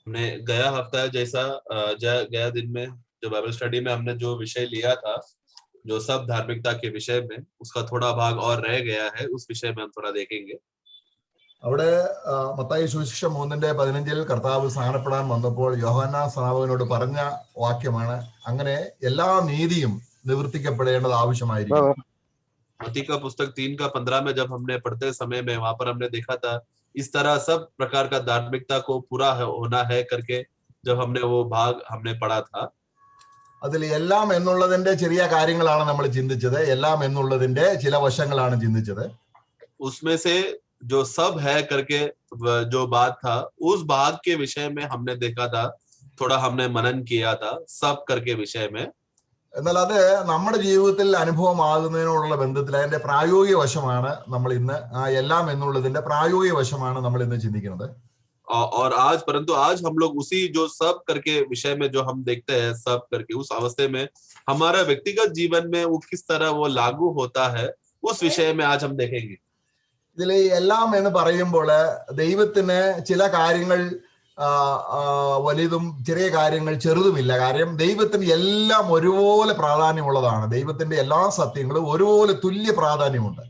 हमने गया हफ्ता जैसा गया दिन में जो बाइबल स्टडी में हमने जो विषय लिया था, जो सब धार्मिकता के विषय में, उसका थोड़ा भाग और रह गया है, उस विषय में हम थोड़ा देखेंगे। അവിടെ മത്തായി സുവിശേഷം 3:15 കർത്താവ് സ്നാനപ്പെടാൻ വന്നപ്പോൾ യോഹന്നാൻ സ്നാപകനോട് പറഞ്ഞ വാക്യമാണ്, അങ്ങനെ എല്ലാ നീതിയും നിവർത്തിക്കപ്പെടേണ്ടത് ആവശ്യമായിരിക്കുന്നു. मत्ती का पुस्तक 3:15 में जब हमने पढ़ते समय में वहां पर हमने देखा था, इस तरह सब प्रकार का धार्मिकता को पूरा होना है करके जब हमने वो भाग हमने पढ़ा था। അതിൽ എല്ലാം എന്നുള്ളതിന്റെ ചെറിയ കാര്യങ്ങളാണ് നമ്മൾ ചിന്തിച്ചത്, എല്ലാം എന്നുള്ളതിന്റെ ചില വശങ്ങളാണ് ചിന്തിച്ചത്. उसमें से जो सब है करके जो बात था, उस भाग के विषय में हमने देखा था, थोड़ा हमने मनन किया था सब करके विषय में। എന്നാൽ അത് നമ്മുടെ ജീവിതത്തിൽ അനുഭവമാകുന്നതിനോടുള്ള ബന്ധത്തിൽ അതിന്റെ പ്രായോഗിക വശമാണ് നമ്മൾ ഇന്ന്, ആ എല്ലാം എന്നുള്ളതിന്റെ പ്രായോഗിക വശമാണ് നമ്മൾ ഇന്ന് ചിന്തിക്കുന്നത്. और आज परंतु आज हम लोग उसी जो सब करके विषय में जो हम देखते हैं, सब करके उस अवस्थे में हमारा व्यक्तिगत जीवन में वो किस तरह वो लागू होता है, उस विषय में आज हम देखेंगे। ഇതിൽ എല്ലാം എന്ന് പറയുമ്പോൾ ദൈവത്തിന് ചില കാര്യങ്ങൾ വലുതും ചെറിയ കാര്യങ്ങൾ ചെറുതുമില്ല. കാര്യം ദൈവത്തിന് എല്ലാം ഒരുപോലെ പ്രാധാന്യമുള്ളതാണ്. ദൈവത്തിന്റെ എല്ലാ സത്യങ്ങളും ഒരുപോലെ തുല്യ പ്രാധാന്യമുണ്ട്.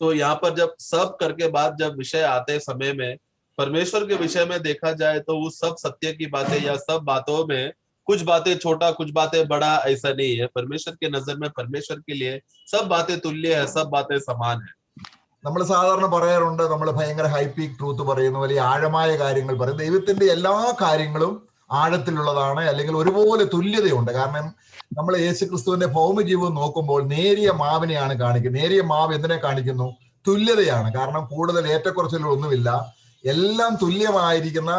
तो यहाँ पर जब सब करके बात जब विषय आते समय में परमेश्वर के विषय में देखा जाए तो उस सब सत्य की बातें या सब बातों में कुछ बातें छोटा कुछ बातें बड़ा ऐसा नहीं है। परमेश्वर के नजर में परमेश्वर के लिए सब बातें तुल्य है, सब बातें समान है। നമ്മൾ സാധാരണ പറയാറുണ്ട്, നമ്മൾ ഭയങ്കര ഹൈ പീക്ക് ട്രൂത്ത് പറയുന്ന വലിയ ആഴമായ കാര്യങ്ങൾ പറയും. ദൈവത്തിന്റെ എല്ലാ കാര്യങ്ങളും ആഴത്തിലുള്ളതാണ്, അല്ലെങ്കിൽ ഒരുപോലെ തുല്യതയുണ്ട്. കാരണം നമ്മൾ യേശുക്രിസ്തുവിന്റെ ഭൗമജീവിതം നോക്കുമ്പോൾ നേരിയ മാവിനെയാണ് കാണിക്കുന്നത്. നേരിയ മാവ് എന്തിനെ കാണിക്കുന്നു? തുല്യതയാണ്. കാരണം കൂടുതൽ ഏറ്റക്കുറച്ചിലൊന്നുമില്ല, എല്ലാം തുല്യമായിരിക്കുന്ന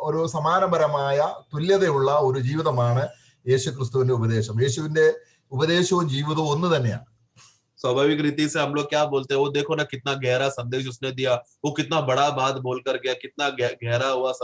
ഒരു സമാനപരമായ തുല്യതയുള്ള ഒരു ജീവിതമാണ് യേശുക്രിസ്തുവിന്റെ ഉപദേശം. യേശുവിന്റെ ഉപദേശവും ജീവിതവും ഒന്ന് തന്നെയാണ്. स्वाभाविक रीति से हम लोग क्या बोलते हैं, वो देखो ना कितना गहरा संदेश उसने दिया, वो कितना बड़ा बात बोलकर गया, कितना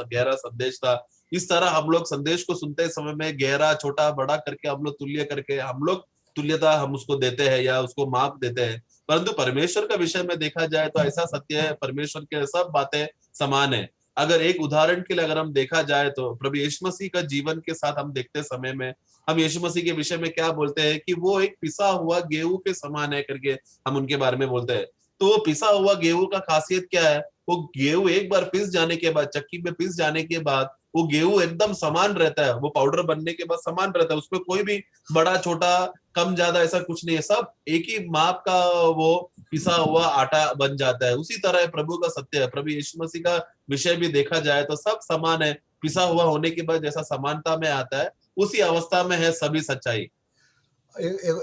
गहरा संदेश था। इस तरह हम लोग संदेश को सुनते समय में गहरा छोटा बड़ा करके हम लोग तुल्य करके हम लोग तुल्यता हम उसको देते हैं या उसको माप देते हैं। परंतु परमेश्वर का विषय में देखा जाए तो ऐसा सत्य है, परमेश्वर के सब बातें समान है। अगर एक उदाहरण के लिए अगर हम देखा जाए तो प्रभु यीशु मसीह का जीवन के साथ हम देखते समय में हम यीशु मसीह के विषय में क्या बोलते हैं कि वो एक पिसा हुआ गेहूं के समान है करके हम उनके बारे में बोलते हैं। तो वो पिसा हुआ गेहूं का खासियत क्या है? वो गेहूं एक बार पिस जाने के बाद, चक्की में पिस जाने के बाद वो गेहूं एकदम समान रहता है, वो पाउडर बनने के बाद समान रहता है, उसमें कोई भी बड़ा छोटा कम ज्यादा ऐसा कुछ नहीं है, सब एक ही माप का वो पिसा हुआ आटा बन जाता है। उसी तरह प्रभु का सत्य है, प्रभु यीशु मसीह का विषय भी देखा जाए तो सब समान है। पिसा हुआ होने के बाद जैसा समानता में आता है, उसी अवस्था में है सभी सच्चाई।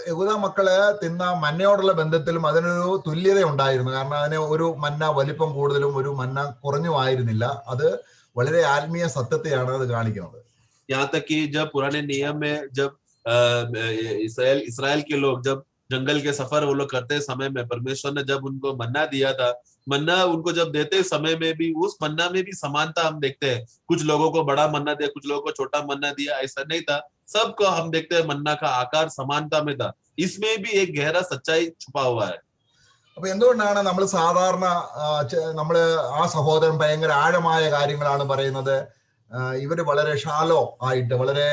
യഹൂദ മക്കള് തിന്ന മന്നയോടുള്ള ബന്ധത്തിലും അതിനൊരു തുല്യത ഉണ്ടായിരുന്നു. കാരണം അതിന് ഒരു മന്ന വലിപ്പം കൂടുതലും ഒരു മന്ന കുറഞ്ഞുമായിരുന്നില്ല. അത് വളരെ ആത്മീയ സത്യത്തെയാണ് അത് കാണിക്കുന്നത്. यहाँ तक कि जब पुराने नियम में जब इसराइल के लोग जब जंगल के सफर वो लोग करते समय में परमेश्वर ने जब उनको मन्ना दिया था, मन्ना उनको जब देते समय में भी उस मन्ना में भी समानता हम देखते हैं। कुछ लोगों को बड़ा मन्ना दिया, कुछ लोगों को छोटा मन्ना दिया, ऐसा नहीं था। सबको हम देखते हैं मन्ना का आकार समानता में था। इसमें भी एक गहरा सच्चाई छुपा हुआ है। അപ്പൊ എന്തുകൊണ്ടാണ് നമ്മൾ സാധാരണ നമ്മള് ആ സഹോദരൻ ഭയങ്കര ആഴമായ കാര്യങ്ങളാണ് പറയുന്നത്, ഇവര് വളരെ ഷാലോ ആയിട്ട് വളരെ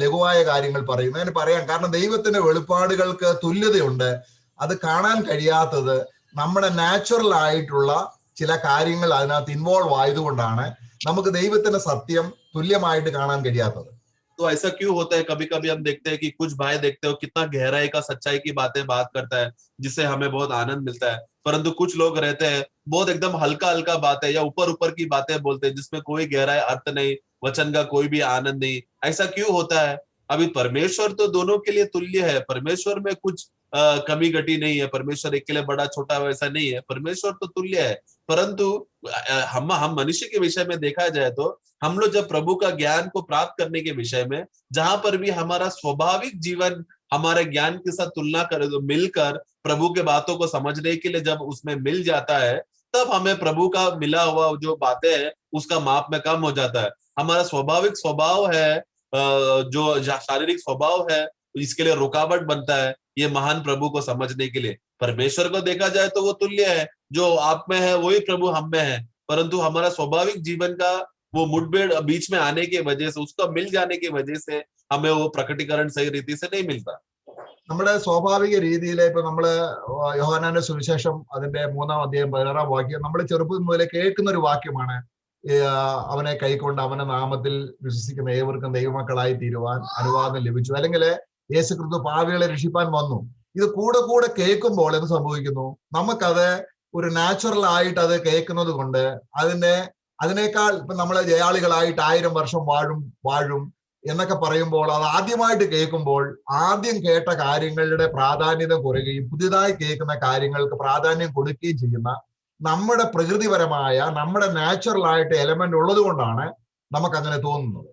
ലഘുവായ കാര്യങ്ങൾ പറയുന്നു? അതിന് പറയാം, കാരണം ദൈവത്തിന്റെ വെളിപ്പാടുകൾക്ക് തുല്യതയുണ്ട്. അത് കാണാൻ കഴിയാത്തത് നമ്മുടെ നാച്ചുറൽ ആയിട്ടുള്ള ചില കാര്യങ്ങൾ അതിനകത്ത് ഇൻവോൾവ് ആയതുകൊണ്ടാണ് നമുക്ക് ദൈവത്തിന്റെ സത്യം തുല്യമായിട്ട് കാണാൻ കഴിയാത്തത്. तो ऐसा क्यों होता है? कभी कभी हम देखते हैं कि कुछ भाई देखते हो कितना गहराई का सच्चाई की बातें बात करता है, जिससे हमें बहुत आनंद मिलता है। परंतु कुछ लोग रहते हैं बहुत एकदम हल्का हल्का बातें या ऊपर ऊपर की बातें बोलते हैं, जिसमें कोई गहराई अर्थ नहीं, वचन का कोई भी आनंद नहीं। ऐसा क्यों होता है? अभी परमेश्वर तो दोनों के लिए तुल्य है, परमेश्वर में कुछ कमी घटी नहीं है, परमेश्वर एक के लिए बड़ा छोटा वैसा नहीं है, परमेश्वर तो तुल्य है। परंतु हम मनुष्य के विषय में देखा जाए तो हम लोग जब प्रभु का ज्ञान को प्राप्त करने के विषय में जहां पर भी हमारा स्वाभाविक जीवन हमारे ज्ञान के साथ तुलना कर मिलकर प्रभु के बातों को समझने के लिए जब उसमें मिल जाता है, तब हमें प्रभु का मिला हुआ जो बातें है उसका माप में कम हो जाता है। हमारा स्वाभाविक स्वभाव है, जो शारीरिक स्वभाव है, इसके लिए रुकावट बनता है ये महान प्रभु को समझने के लिए। परमेश्वर को देखा जाए तो वो तुल्य है, जो आप में है वही प्रभु हम में है, परंतु हमारा स्वाभाविक जीवन का वो मुठभेड़ बीच में आने की वजह से, उसका मिल जाने की वजह से हमें वो प्रकटीकरण सही रीति से नहीं मिलता। നമ്മുടെ സ്വാഭാവിക രീതിയിൽ ഇപ്പൊ നമ്മള് യോഹന്നാന്റെ സുവിശേഷം അതിന്റെ 3-ാം അധ്യായം 16-ാം വാക്യം നമ്മൾ ചെറുപ്പം മുതലേ കേൾക്കുന്ന ഒരു വാക്യമാണ്. അവനെ കൈക്കൊണ്ട് അവന്റെ നാമത്തിൽ വിശ്വസിക്കുന്ന ഏവർക്കും ദൈവമക്കളായി തീരുവാൻ അനുവാദം ലഭിച്ചു, അല്ലെങ്കിൽ യേശുക്രിസ്തു പാപികളെ രക്ഷിപ്പാൻ വന്നു. ഇത് കൂടെ കൂടെ കേൾക്കുമ്പോൾ എന്ത് സംഭവിക്കുന്നു? നമുക്കത് ഒരു നാച്ചുറൽ ആയിട്ട് അത് കേൾക്കുന്നത് കൊണ്ട് അതിനേക്കാൾ ഇപ്പൊ നമ്മള് ജയാളികളായിട്ട് 1000 വർഷം വാഴും എന്നൊക്കെ പറയുമ്പോൾ, അത് ആദ്യമായിട്ട് കേൾക്കുമ്പോൾ ആദ്യം കേട്ട കാര്യങ്ങളുടെ പ്രാധാന്യത കുറയുകയും പുതിയതായി കേൾക്കുന്ന കാര്യങ്ങൾക്ക് പ്രാധാന്യം കൊടുക്കുകയും ചെയ്യുന്ന നമ്മുടെ പ്രകൃതിപരമായ, നമ്മുടെ നാച്ചുറൽ ആയിട്ട് എലമെന്റ് ഉള്ളത് കൊണ്ടാണ് നമുക്ക് അങ്ങനെ തോന്നുന്നത്.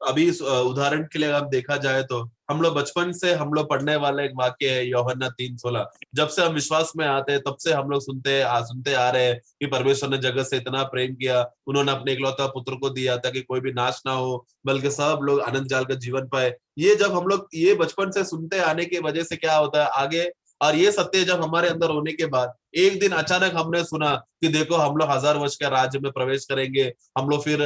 अभी उदाहरण के लिए आप देखा जाए तो हम लोग बचपन से हम लोग पढ़ने वाला एक वाक्य है यूहन्ना 3:16। जब से हम विश्वास में आते हैं तब से हम लोग सुनते आ रहे हैं कि परमेश्वर ने जगत से इतना प्रेम किया, उन्होंने अपने इकलौता पुत्र को दिया ताकि कोई भी नाश ना हो बल्कि सब लोग अनंत जाल का जीवन पाए। ये जब हम लोग ये बचपन से सुनते आने की वजह से क्या होता है आगे, और ये सत्य जब हमारे अंदर होने के बाद एक दिन अचानक हमने सुना कि देखो हम लोग 1000 वर्ष के राज्य में प्रवेश करेंगे, हम लोग फिर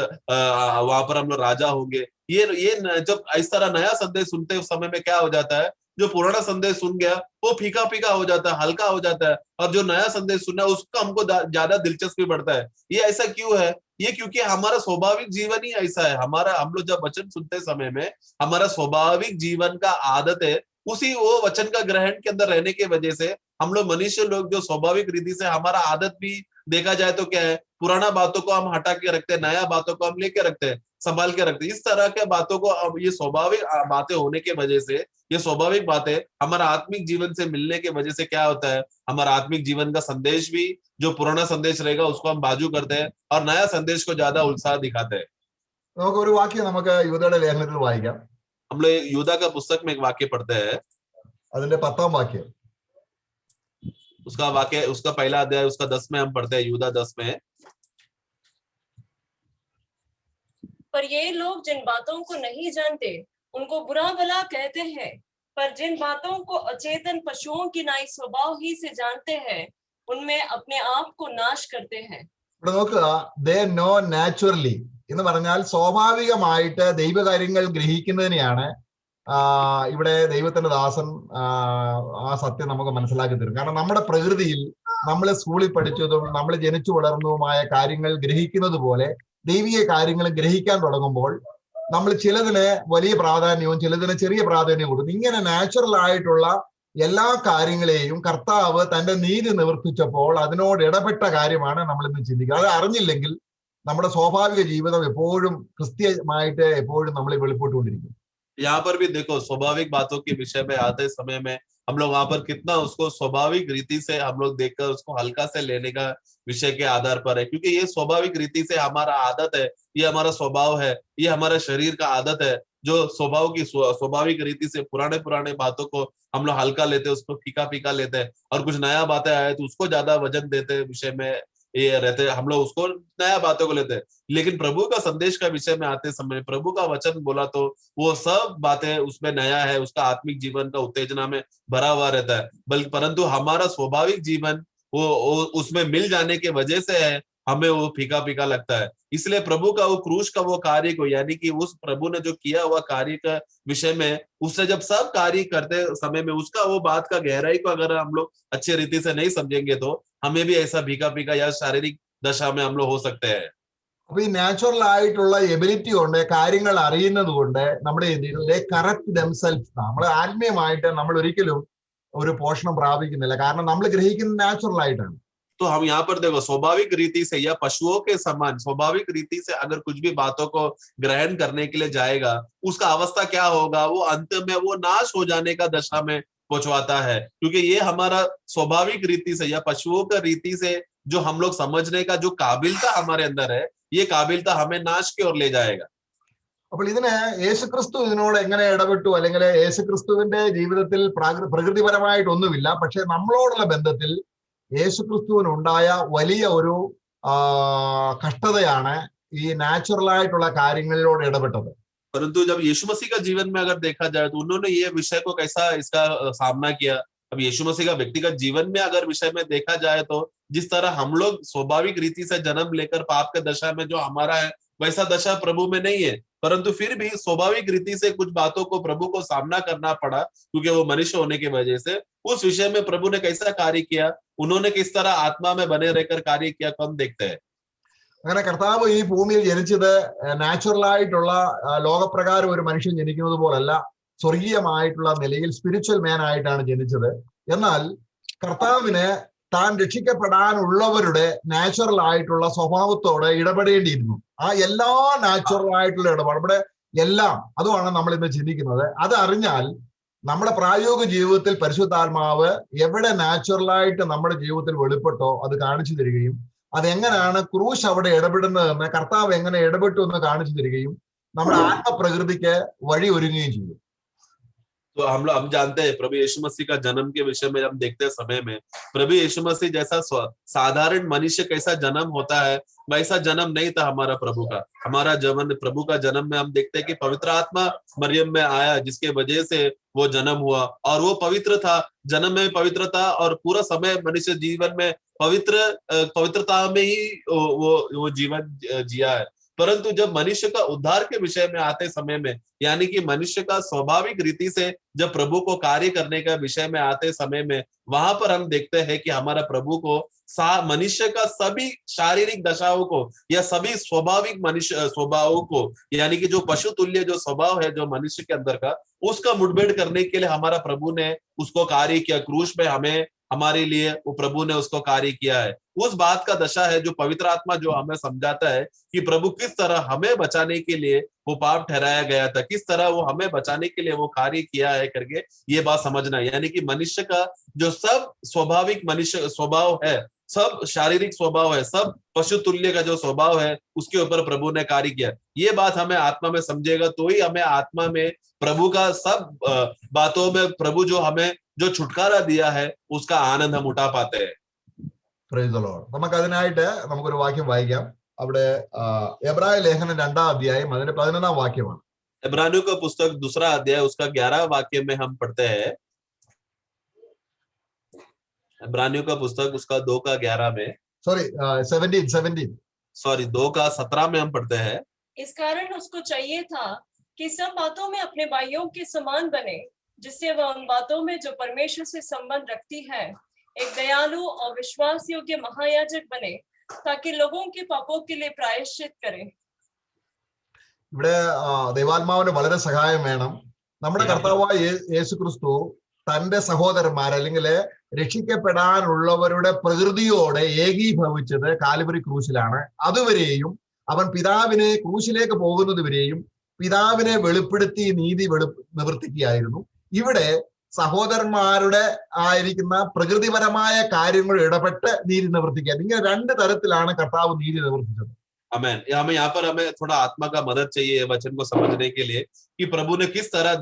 वहां पर हम लोग राजा होंगे। ये जब इस तरह नया संदेश सुनते उस समय में क्या हो जाता है, जो पुराना संदेश सुन गया वो फीका फीका हो जाता है, हल्का हो जाता है, और जो नया संदेश सुनना है उसका हमको ज्यादा दिलचस्पी बढ़ता है। ये ऐसा क्यों है? ये क्योंकि हमारा स्वाभाविक जीवन ही ऐसा है। हम लोग जब वचन सुनते समय में हमारा स्वाभाविक जीवन का आदत है उसी वो वचन का ग्रहण के अंदर रहने की वजह से हम लोग मनुष्य लोग जो स्वाभाविक रीति से हमारा आदत भी देखा जाए तो क्या है, पुराना बातों को हम हटा के रखते हैं, नया बातों को हम लेके रखते हैं, संभाल के रखते हैं। इस तरह के बातों को अब ये स्वाभाविक बातें होने की वजह से, ये स्वाभाविक बातें हमारा आत्मिक जीवन से मिलने की वजह से क्या होता है, हमारा आत्मिक जीवन का संदेश भी जो पुराना संदेश रहेगा उसको हम बाजू करते हैं और नया संदेश को ज्यादा उत्साह दिखाते हैं। നമുക്ക് ഒരു വാക്യം നമുക്ക് യൂദയുടെ ലേഖനത്തിൽ വായിക്കാം. हम लोग यूदा का पुस्तक में एक वाक्य पढ़ते हैं, അതിന്റെ 10-ാം വാക്യം. उसका वाक्य, उसका पहला अध्याय उसका 10 में हम पढ़ते हैं, यूदा 10 में। पर ये लोग जिन बातों को नहीं जानते उनको बुरा भला कहते हैं, पर जिन बातों को अचेतन पशुओं की नाई स्वभाव ही से जानते हैं उनमें अपने आप को नाश करते हैं। ഇവിടെ നോക്കുക, ദേ നോ നാച്ചുറലി എന്ന് പറഞ്ഞാൽ സ്വാഭാവികമായിട്ട് ദൈവകാര്യങ്ങൾ ഗ്രഹിക്കുന്നതിനെയാണ് ഇവിടെ ദൈവത്തിന്റെ ദാസൻ ആ സത്യം നമുക്ക് മനസ്സിലാക്കി തരും. കാരണം നമ്മുടെ പ്രകൃതിയിൽ നമ്മൾ സ്കൂളിൽ പഠിച്ചതും നമ്മൾ ജനിച്ചു വളർന്നതുമായ കാര്യങ്ങൾ ഗ്രഹിക്കുന്നത് പോലെ ദൈവിക കാര്യങ്ങൾ ഗ്രഹിക്കാൻ തുടങ്ങുമ്പോൾ നമ്മൾ ചിലതിന് വലിയ പ്രാധാന്യവും ചിലതിന് ചെറിയ പ്രാധാന്യവും കൊടുക്കും. ഇങ്ങനെ നാച്ചുറൽ ആയിട്ടുള്ള എല്ലാ കാര്യങ്ങളെയും കർത്താവ് തന്റെ നീതി നിവർത്തിച്ചപ്പോൾ അതിനോട് ഇടപെട്ട കാര്യമാണ് നമ്മൾ ഇന്ന് ചിന്തിക്കുക. അത് അറിഞ്ഞില്ലെങ്കിൽ നമ്മുടെ സ്വാഭാവിക ജീവിതം എപ്പോഴും ക്രിസ്ത്യമായിട്ട് എപ്പോഴും നമ്മൾ വെളിപ്പെട്ടുകൊണ്ടിരിക്കും. यहाँ पर भी देखो स्वाभाविक बातों के विषय में आते समय में हम लोग वहां पर कितना उसको स्वाभाविक रीति से हम लोग देखकर उसको हल्का से लेने का विषय के आधार पर है, क्योंकि ये स्वाभाविक रीति से हमारा आदत है, ये हमारा स्वभाव है, ये हमारे शरीर का आदत है, जो स्वभाव की स्वाभाविक रीति से पुराने बातों को हम लोग हल्का लेते हैं, उसको फीका फीका लेते हैं, और कुछ नया बातें आए तो उसको ज्यादा वजन देते हैं, विषय में ये रहते हैं, हम लोग उसको नया बातों को लेते हैं। लेकिन प्रभु का संदेश का विषय में आते समय प्रभु का वचन बोला तो वो सब बातें उसमें नया है, उसका आत्मिक जीवन का उत्तेजना में भरा हुआ रहता है, बल्कि परंतु हमारा स्वाभाविक जीवन वो उसमें मिल जाने की वजह से है हमें वो फीका फीका लगता है। इसलिए प्रभु का वो क्रूस का वो कार्य को, यानी कि उस प्रभु ने जो किया हुआ कार्य का विषय में, उससे जब सब कार्य करते समय में उसका वो बात का गहराई को अगर हम लोग अच्छे रीति से नहीं समझेंगे तो हमें भी ऐसा फीका फीका या शारीरिक दशा में हम लोग हो सकते हैं। അപ്പൊ ഈ നാച്ചുറൽ ആയിട്ടുള്ള എബിലിറ്റി കൊണ്ട് കാര്യങ്ങൾ അറിയുന്നത് കൊണ്ട് നമ്മുടെ കറക്റ്റ് ദംസെൽഫ്, നമ്മൾ ആത്മീയമായിട്ട് നമ്മൾ ഒരിക്കലും ഒരു പോഷണം പ്രാപിക്കുന്നില്ല. കാരണം നമ്മൾ ഗ്രഹിക്കുന്നത് നാച്ചുറൽ ആയിട്ടാണ്. तो हम यहाँ पर देखो स्वाभाविक रीति से या पशुओं के समान स्वाभाविक रीति से अगर कुछ भी बातों को ग्रहण करने के लिए जाएगा उसका अवस्था क्या होगा, वो अंत में वो नाश हो जाने का दशा में पहुंचवाता है, क्योंकि ये हमारा स्वाभाविक रीति से या पशुओं का रीति से जो हम लोग समझने का जो काबिलता हमारे अंदर है, ये काबिलता हमें नाश की ओर ले जाएगा। അപ്പോൾ ഇതിന് യേശുക്രിസ്തു ഇതിനോട് എങ്ങനെ ഇടപെട്ടു, അല്ലെങ്കിൽ യേശുക്രിസ്തുവിന്റെ ജീവിതത്തിൽ പ്രകൃതിപരമായിട്ടൊന്നുമില്ല, പക്ഷെ നമ്മളോടുള്ള ബന്ധത്തിൽ യേശുക്രിസ്തുവിനുണ്ടായ വലിയ ഒരു കഷ്ടതയാണ് ഈ നാച്ചുറൽ ആയിട്ടുള്ള കാര്യങ്ങളിലൂടെ ഇടപെട്ടത്. परंतु जब यीशु मसीह का जीवन में अगर देखा जाए तो उन्होंने ये विषय को कैसा इसका सामना किया। अब यीशु मसीह का व्यक्तिगत जीवन में अगर विषय में देखा जाए तो जिस तरह हम लोग स्वाभाविक रीति से जन्म लेकर पाप के दशा में जो हमारा है वैसा दशा प्रभु में नहीं है, परंतु फिर भी स्वाभाविक रीति से कुछ बातों को प्रभु को सामना करना पड़ा, क्योंकि वो मनुष्य होने की वजह से। उस विषय में प्रभु ने कैसा कार्य किया, उन्होंने किस तरह आत्मा में बने रहकर कार्य किया, को हम देखते हैं। അങ്ങനെ കർത്താവ് ഈ ഭൂമിയിൽ ജനിച്ചത് നാച്ചുറൽ ആയിട്ടുള്ള ലോകപ്രകാരം ഒരു മനുഷ്യൻ ജനിക്കുന്നത് പോലല്ല, സ്വർഗീയമായിട്ടുള്ള നിലയിൽ സ്പിരിച്വൽ മാൻ ആയിട്ടാണ് ജനിച്ചത്. എന്നാൽ കർത്താവിന് താൻ രക്ഷിക്കപ്പെടാനുള്ളവരുടെ നാച്ചുറൽ ആയിട്ടുള്ള സ്വഭാവത്തോട് ഇടപെടേണ്ടിയിരുന്നു. ആ എല്ലാ നാച്ചുറൽ ആയിട്ടുള്ള ഇടപാട് ഇവിടെ എല്ലാം അതുമാണ് നമ്മൾ ഇന്ന് ചിന്തിക്കുന്നത്. അത് അറിഞ്ഞാൽ നമ്മുടെ പ്രായോഗിക ജീവിതത്തിൽ പരിശുദ്ധാത്മാവ് എവിടെ നാച്ചുറലായിട്ട് നമ്മുടെ ജീവിതത്തിൽ വെളിപ്പെട്ടോ അത് കാണിച്ചു തരികയും അതെങ്ങനെയാണ് ക്രൂശ് അവിടെ ഇടപെടുന്നതെന്ന് കർത്താവ് എങ്ങനെ ഇടപെട്ടു എന്ന് കാണിച്ചു തരികയും നമ്മുടെ ആത്മപ്രകൃതിക്ക് വഴി ഒരുങ്ങുകയും ചെയ്യും. तो हम जानते हैं प्रभु यीशु मसीह का जन्म के विषय में हम देखते हैं समय में, प्रभु यीशु मसीह जैसा साधारण मनुष्य कैसा जन्म होता है वैसा जन्म नहीं था हमारा प्रभु का। हमारा जन्म, प्रभु का जन्म में हम देखते हैं कि पवित्र आत्मा मरियम में आया, जिसके वजह से वो जन्म हुआ, और वो पवित्र था, जन्म में पवित्र था, और पूरा समय मनुष्य जीवन में पवित्रता में ही वो जीवन जिया है। परंतु जब मनुष्य का उद्धार के विषय में आते समय में, यानी कि मनुष्य का स्वाभाविक रीति से जब प्रभु को कार्य करने का विषय में आते समय में, वहां पर हम देखते हैं कि हमारा प्रभु को मनुष्य का सभी शारीरिक दशाओं को या सभी स्वाभाविक मनुष्य स्वभावों को, यानी कि जो पशु तुल्य जो स्वभाव है जो मनुष्य के अंदर का, उसका मुठभेड़ करने के लिए हमारा प्रभु ने उसको कार्य किया। क्रूस में हमारे लिए वो प्रभु ने उसको कार्य किया है। उस बात का दशा है जो पवित्र आत्मा जो हमें समझाता है कि प्रभु किस तरह हमें बचाने के लिए वो पाप ठहराया गया था, किस तरह वो हमें बचाने के लिए वो कार्य किया है करके ये बात समझना। यानी कि मनुष्य का जो सब स्वाभाविक मनुष्य स्वभाव है, सब शारीरिक स्वभाव है, सब पशु तुल्य का जो स्वभाव है, उसके ऊपर प्रभु ने कार्य किया। ये बात हमें आत्मा में समझेगा तो ही हमें आत्मा में प्रभु का सब बातों में प्रभु जो हमें जो छुटकारा दिया है उसका आनंद हम उठा पाते हैं। Praise the Lord. നമുക്ക് അതിനായിട്ട് നമുക്കൊരു വാക്യം വായിക്കാം. അവിടെ എബ്രായ ലേഖനം 2-ാം അധ്യായം അതിന്റെ 11-ാം വാക്യമാണ്. इब्रानियों का पुस्तक 2 अध्याय उसका 11 वाक्य में हम पढ़ते हैं। इब्रानियों का पुस्तक उसका 2 का 11 में, सॉरी 17 सॉरी 2 का 17 में हम पढ़ते हैं। इस कारण उसको चाहिए था कि सब बातों में अपने भाइयों के समान बने, जिससे वह उन बातों में जो परमेश्वर से संबंध रखती है एक दयालु और विश्वास योग्य महायाजक बने, ताकि लोगों के पापों के लिए प्रायश्चित करे। ഇവിടെ ദൈവാത്മാവിന് വളരെ സഹായം വേണം. നമ്മുടെ കർത്താവായ യേശുക്രിസ്തു തന്റെ സഹോദരന്മാർ അല്ലെങ്കിൽ രക്ഷിക്കപ്പെടാനുള്ളവരുടെ പ്രകൃതിയോടെ ഏകീഭവിച്ചത് കാൽവരി ക്രൂശിലാണ്. അതുവരെയും അവൻ പിതാവിനെ ക്രൂശിലേക്ക് പോകുന്നത് വരെയും പിതാവിനെ വെളിപ്പെടുത്തി നീതി നിവർത്തിക്കുകയായിരുന്നു. ഇവിടെ സഹോദരന്മാരുടെ ആയിരിക്കുന്ന പ്രകൃതിപരമായ കാര്യങ്ങൾ ഇടപെട്ട് നീതി നിവർത്തിക്കുക. ഇങ്ങനെ 2 തരത്തിലാണ് കർത്താവ് നീതി നിവർത്തിച്ചത്. आमेन। हमें थोड़ा आत्मा का मदद चाहिए वचन को समझने के लिए कि प्रभु ने किस तरह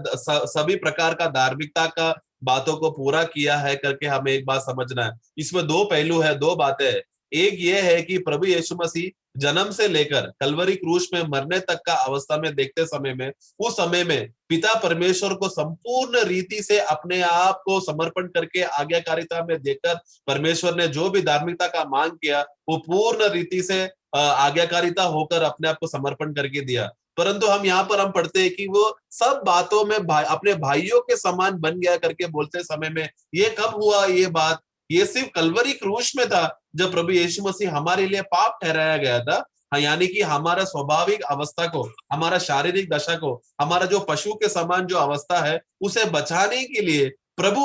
सभी प्रकार का धार्मिकता का बातों को पूरा किया है करके हमें एक बात समझना है। इसमें 2 पहलू है, 2 बातें है। एक ये है कि प्रभु यीशु मसीह जन्म से लेकर कलवरी क्रूस में मरने तक का अवस्था में देखते समय में, उस समय में पिता परमेश्वर को संपूर्ण रीति से अपने आप को समर्पण करके आज्ञाकारिता में देकर परमेश्वर ने जो भी धार्मिकता का मांग किया वो पूर्ण रीति से आज्ञाकारिता होकर अपने आप को समर्पण करके दिया। परंतु हम यहाँ पर हम पढ़ते हैं कि वो सब बातों में अपने भाइयों के समान बन गया करके बोलते समय में ये कब हुआ? ये बात ये सिर्फ कलवरी क्रूस में था जब प्रभु यीशु मसीह हमारे लिए पाप ठहराया गया था। यानी कि हमारा स्वाभाविक अवस्था को, हमारा शारीरिक दशा को, हमारा जो पशु के समान जो अवस्था है उसे बचाने के लिए प्रभु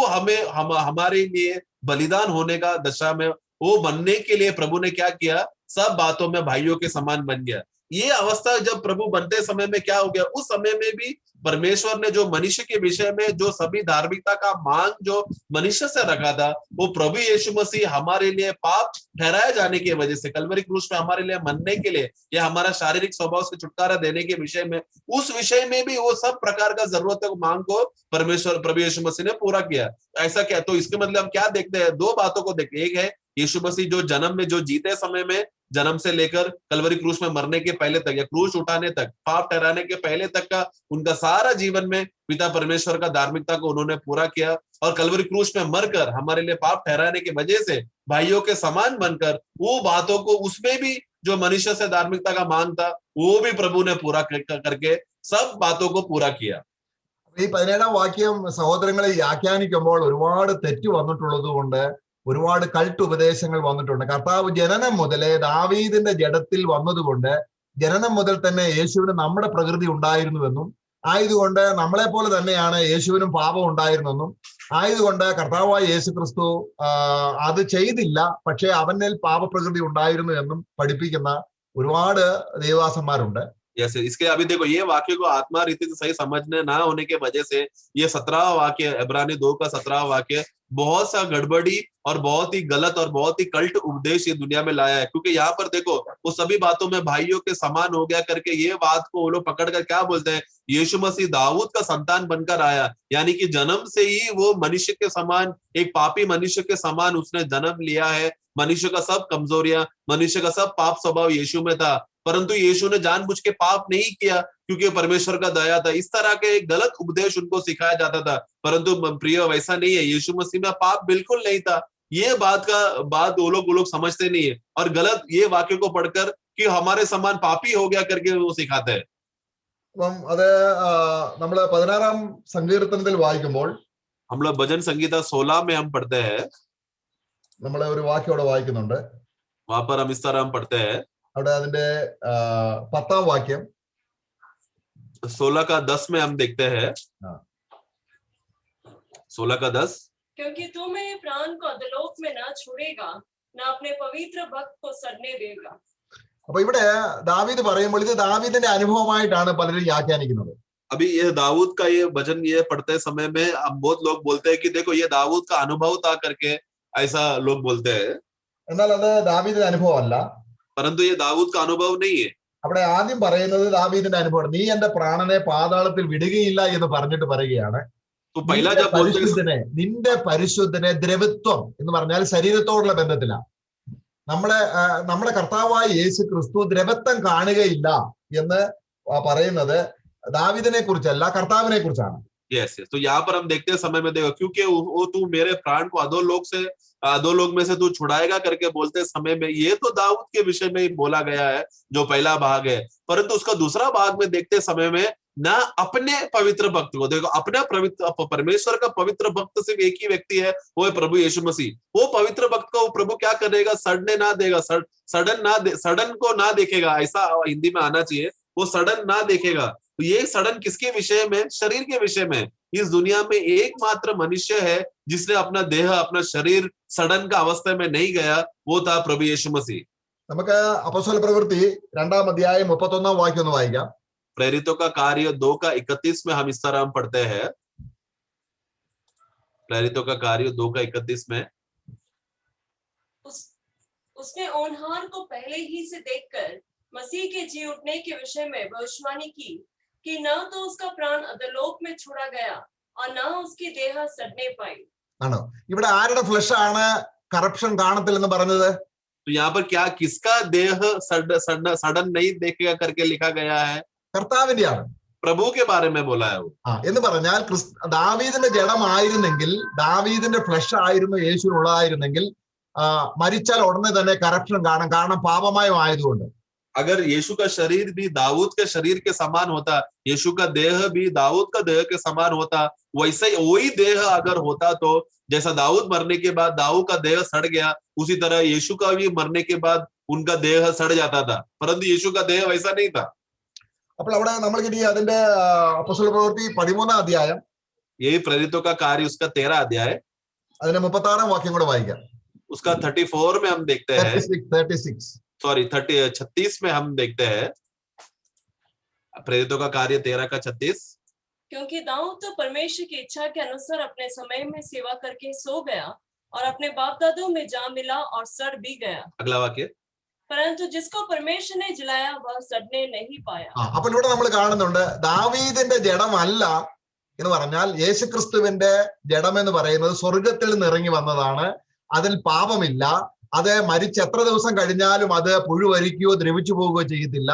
हमारे लिए बलिदान होने का दशा में वो बनने के लिए प्रभु ने क्या किया? सब बातों में भाइयों के समान बन गया। ये अवस्था जब प्रभु बनते समय में क्या हो गया? उस समय में भी परमेश्वर ने जो मनुष्य के विषय में जो सभी धार्मिकता का मांग जो मनुष्य से रखा था वो प्रभु यीशु मसीह हमारे लिए पाप ठहराए जाने की वजह से कलवरी क्रूस में हमारे लिए मरने के लिए या हमारा शारीरिक स्वभाव से छुटकारा देने के विषय में, उस विषय में भी वो सब प्रकार का जरूरत मांग को परमेश्वर प्रभु यीशु मसीह ने पूरा किया। ऐसा क्या? तो इसके मतलब हम क्या देखते हैं? 2 बातों को देखते हैं। एक है यीशु मसीह जो जन्म में जो जीते समय में, जन्म से लेकर कलवरी क्रूस में मरने के पहले तक या क्रूस उठाने तक, पाप ठहराने के पहले तक का उनका सारा जीवन में पिता परमेश्वर का धार्मिकता को उन्होंने पूरा किया। और कलवरी क्रूस में मरकर हमारे लिए पाप ठहराने की वजह से भाइयों के समान बनकर वो बातों को उसमें भी जो मनुष्य से धार्मिकता का मांग था वो भी प्रभु ने पूरा करके सब बातों को पूरा किया। ഈ 17-ാം വാക്യം സഹോദരങ്ങളെ വ്യാഖ്യാനിക്കുമ്പോൾ ഒരുപാട് തെറ്റ് വന്നിട്ടുള്ളത് കൊണ്ട് ഒരുപാട് കൾട്ട് ഉപദേശങ്ങൾ വന്നിട്ടുണ്ട്. കർത്താവ് ജനനം മുതലേ ദാവീദിന്റെ ജഡത്തിൽ വന്നതുകൊണ്ട് ജനനം മുതൽ തന്നെ യേശുവിന് നമ്മുടെ പ്രകൃതി ഉണ്ടായിരുന്നുവെന്നും ആയതുകൊണ്ട് നമ്മളെ പോലെ തന്നെയാണ് യേശുവിനും പാപം ഉണ്ടായിരുന്നെന്നും ആയതുകൊണ്ട് കർത്താവായ യേശു ക്രിസ്തു അത് ചെയ്തില്ല, പക്ഷെ അവനിൽ പാപപ്രകൃതി ഉണ്ടായിരുന്നു എന്നും പഠിപ്പിക്കുന്ന ഒരുപാട് ദേവദാസന്മാരുണ്ട്. जैसे इसके अभी देखो ये वाक्य को आत्मा रीति से सही समझने ना होने के वजह से ये 17वां वाक्य इब्रानी 2 का 17वां वाक्य बहुत सा गड़बड़ी और बहुत ही गलत और बहुत ही कल्ट उपदेश ये दुनिया में लाया है। क्योंकि यहाँ पर देखो वो सभी बातों में भाइयों के समान हो गया करके ये बात को वो लोग पकड़ कर क्या बोलते हैं, यीशु मसीह दाऊद का संतान बनकर आया, यानी कि जन्म से ही वो मनुष्य के समान, एक पापी मनुष्य के समान उसने जन्म लिया है। मनुष्य का सब कमजोरियां, मनुष्य का सब पाप स्वभाव यीशु में था, परंतु यीशु ने जानबूझ के पाप नहीं किया क्योंकि परमेश्वर का दया था। इस तरह के एक गलत उपदेश उनको सिखाया जाता था, परंतु प्रिय वैसा नहीं है। यीशु मसीह में पाप बिल्कुल नहीं था। ये बात वो लोग समझते नहीं है और गलत ये वाक्य को पढ़कर कि हमारे समान पापी हो गया करके वो सिखाते हैं। അപ്പം അത് നമ്മൾ 16-ാം സങ്കീർത്തനത്തിൽ വായിക്കുമ്പോൾ हम लोग भजन संगीता 16 में हम पढ़ते हैं, നമ്മൾ ഒരു വാക്യം അവിടെ വായിക്കുന്നുണ്ട്. वहां पर हम इस तरह हम पढ़ते हैं, അവിടെ അതിന്റെ 10-ാം വാക്യം 16 का 10 में हम देखते हैं, 16 का 10, क्योंकि तू मेरे प्राण को अधोलोक में न छोड़ेगा, न अपने पवित्र भक्त को सड़ने देगा। അപ്പൊ ഇവിടെ ദാവീദ് പറയുമ്പോൾ ഇത് ദാവീദിന്റെ അനുഭവമായിട്ടാണ് പലരും വ്യാഖ്യാനിക്കുന്നത്. अभी ये दाऊद का ये भजन ये पढ़ते समय में हम बहुत लोग बोलते हैं कि देखो ये दाऊद का अनुभव था करके, ऐसा लोग बोलते हैं, എന്നാൽ അത് ദാവീദിന്റെ അനുഭവമല്ല. परंतु ये दाऊद का अनुभव नहीं है। അവിടെ ആദ്യം പറയുന്നത് ദാവീദിന്റെ അനുഭവം, നീ എന്റെ പ്രാണനെ പാതാളത്തിൽ വിടുകയില്ല എന്ന് പറഞ്ഞിട്ട് പറയുകയാണ്. तो पहला जब बोलते हैं നിന്റെ പരിശുദ്ധനെ ദ്രവത്വം എന്ന് പറഞ്ഞാൽ ശരീരത്തോടുള്ള ബന്ധത്തിലാണ്. നമ്മുടെ കർത്താവായ യേശു ക്രിസ്തു ദ്രവത്വം കാണുകയില്ല എന്ന് പറയുന്നത് ദാവീദിനെ കുറിച്ചല്ല, കർത്താവിനെ കുറിച്ചാണ്. यस तो यहाँ पर हम देखते समय में देखो, क्योंकि वो तू मेरे प्राण को अधोलोक में से तू छुड़ाएगा करके बोलते समय में ये तो दाऊद के विषय में ही बोला गया है जो पहला भाग है, परंतु उसका दूसरा भाग में देखते समय में ना अपने पवित्र भक्त को देखो, अपना परमेश्वर का पवित्र भक्त सिर्फ एक ही व्यक्ति है, वो है प्रभु यीशु मसीह। वो पवित्र भक्त को प्रभु क्या करेगा, सड़ने ना देगा, सड़न को ना देखेगा, ऐसा हिंदी में आना चाहिए, वो सड़न ना देखेगा। तो ये सड़न किसके विषय में, शरीर के विषय में। इस दुनिया में एकमात्र मनुष्य है जिसने अपना देह, अपना शरीर सड़न का अवस्था में नहीं गया, वो था प्रभु यीशु मसीह। നമുക്ക് അപ്പോസ്തല പ്രവൃത്തി 2-ാം അധ്യായം 31-ാം വാക്യം ഒന്ന് വായിക്കാം. प्रेरितों का कार्य 2 का 31 में हम इस तरह हम पढ़ते हैं, प्रेरितों का कार्य 2 का 31 में, उसने ओनहार को पहले ही से देखकर मसीह के जी उठने के विषय में भविष्यवाणी की कि न तो उसका प्राण अधोलोक में छोड़ा गया और न उसकी देह सड़ने पाई। ആണോ? ഇവിടെ ആരുടെ ഫ്ലഷ് ആണ് കറപ്ഷൻ കാണത്തില്ലെന്ന് പറഞ്ഞത്? तो यहाँ पर क्या किसका देह सड़न नहीं देखेगा करके लिखा गया है? കർത്താവിന്റെയാണ്, प्रभु के बारे में बोला है वो। എന്ന് പറഞ്ഞാൽ ദാവീദിന്റെ ജഡമായിരുന്നെങ്കിൽ, ദാവീദിന്റെ ഫ്ലഷ് ആയിരുന്നു യേശുവിനുള്ളതായിരുന്നെങ്കിൽ മരിച്ചാൽ ഉടനെ തന്നെ കറപ്ഷൻ കാണും, കാരണം പാപമയമായതുകൊണ്ട്. अगर यीशु का शरीर भी दाऊद के शरीर के समान होता, यीशु का देह भी दाऊद का देह के समान होता, वैसे ही वही देह अगर होता तो जैसा दाऊद मरने के बाद दाऊद का देह सड़ गया, उसी तरह यीशु का भी मरने के बाद उनका देह सड़ जाता था, परंतु यीशु का देह वैसा नहीं था। അപ്പോൾ അവിടെ നമ്മൾ കിട്ടി അതിന്റെ അപ്പോസ്തല പ്രവൃത്തി 13-ാം അധ്യായം, यही प्रेरितों का कार्य उसका 13 अध्याय, അതിന്റെ 36-ാം വാക്യം കൂടെ വായിക്കാം. उसका 34 में हम देखते हैं, 36 में हम देखते हैं, प्रेरितों का कार्य 13 का 36। क्योंकि दाऊद तो परमेश्वर की इच्छा के अनुसार अपने समय में सेवा करके सो गया और अपने बाप दादों में जा मिला और सड़ भी गया। अगला वाक्य, परंतु जिसको परमेश्वर ने जलाया वह सड़ने नहीं पाया। അപ്പോൾ ഇവിടെ നമ്മൾ കാണുന്നുണ്ട് ദാവീദിന്റെ ജഡമല്ല എന്ന് പറഞ്ഞാൽ യേശുക്രിസ്തുവിന്റെ ജഡം എന്ന് പറയുന്നത് സ്വർഗത്തിൽ നിന്ന് ഇറങ്ങി വന്നതാണ്. അതിൽ പാപമില്ല. അത് മരിച്ച് എത്ര ദിവസം കഴിഞ്ഞാലും അത് പുഴുവരിക്കുകയോ ദ്രവിച്ചു പോവുകയോ ചെയ്യത്തില്ല.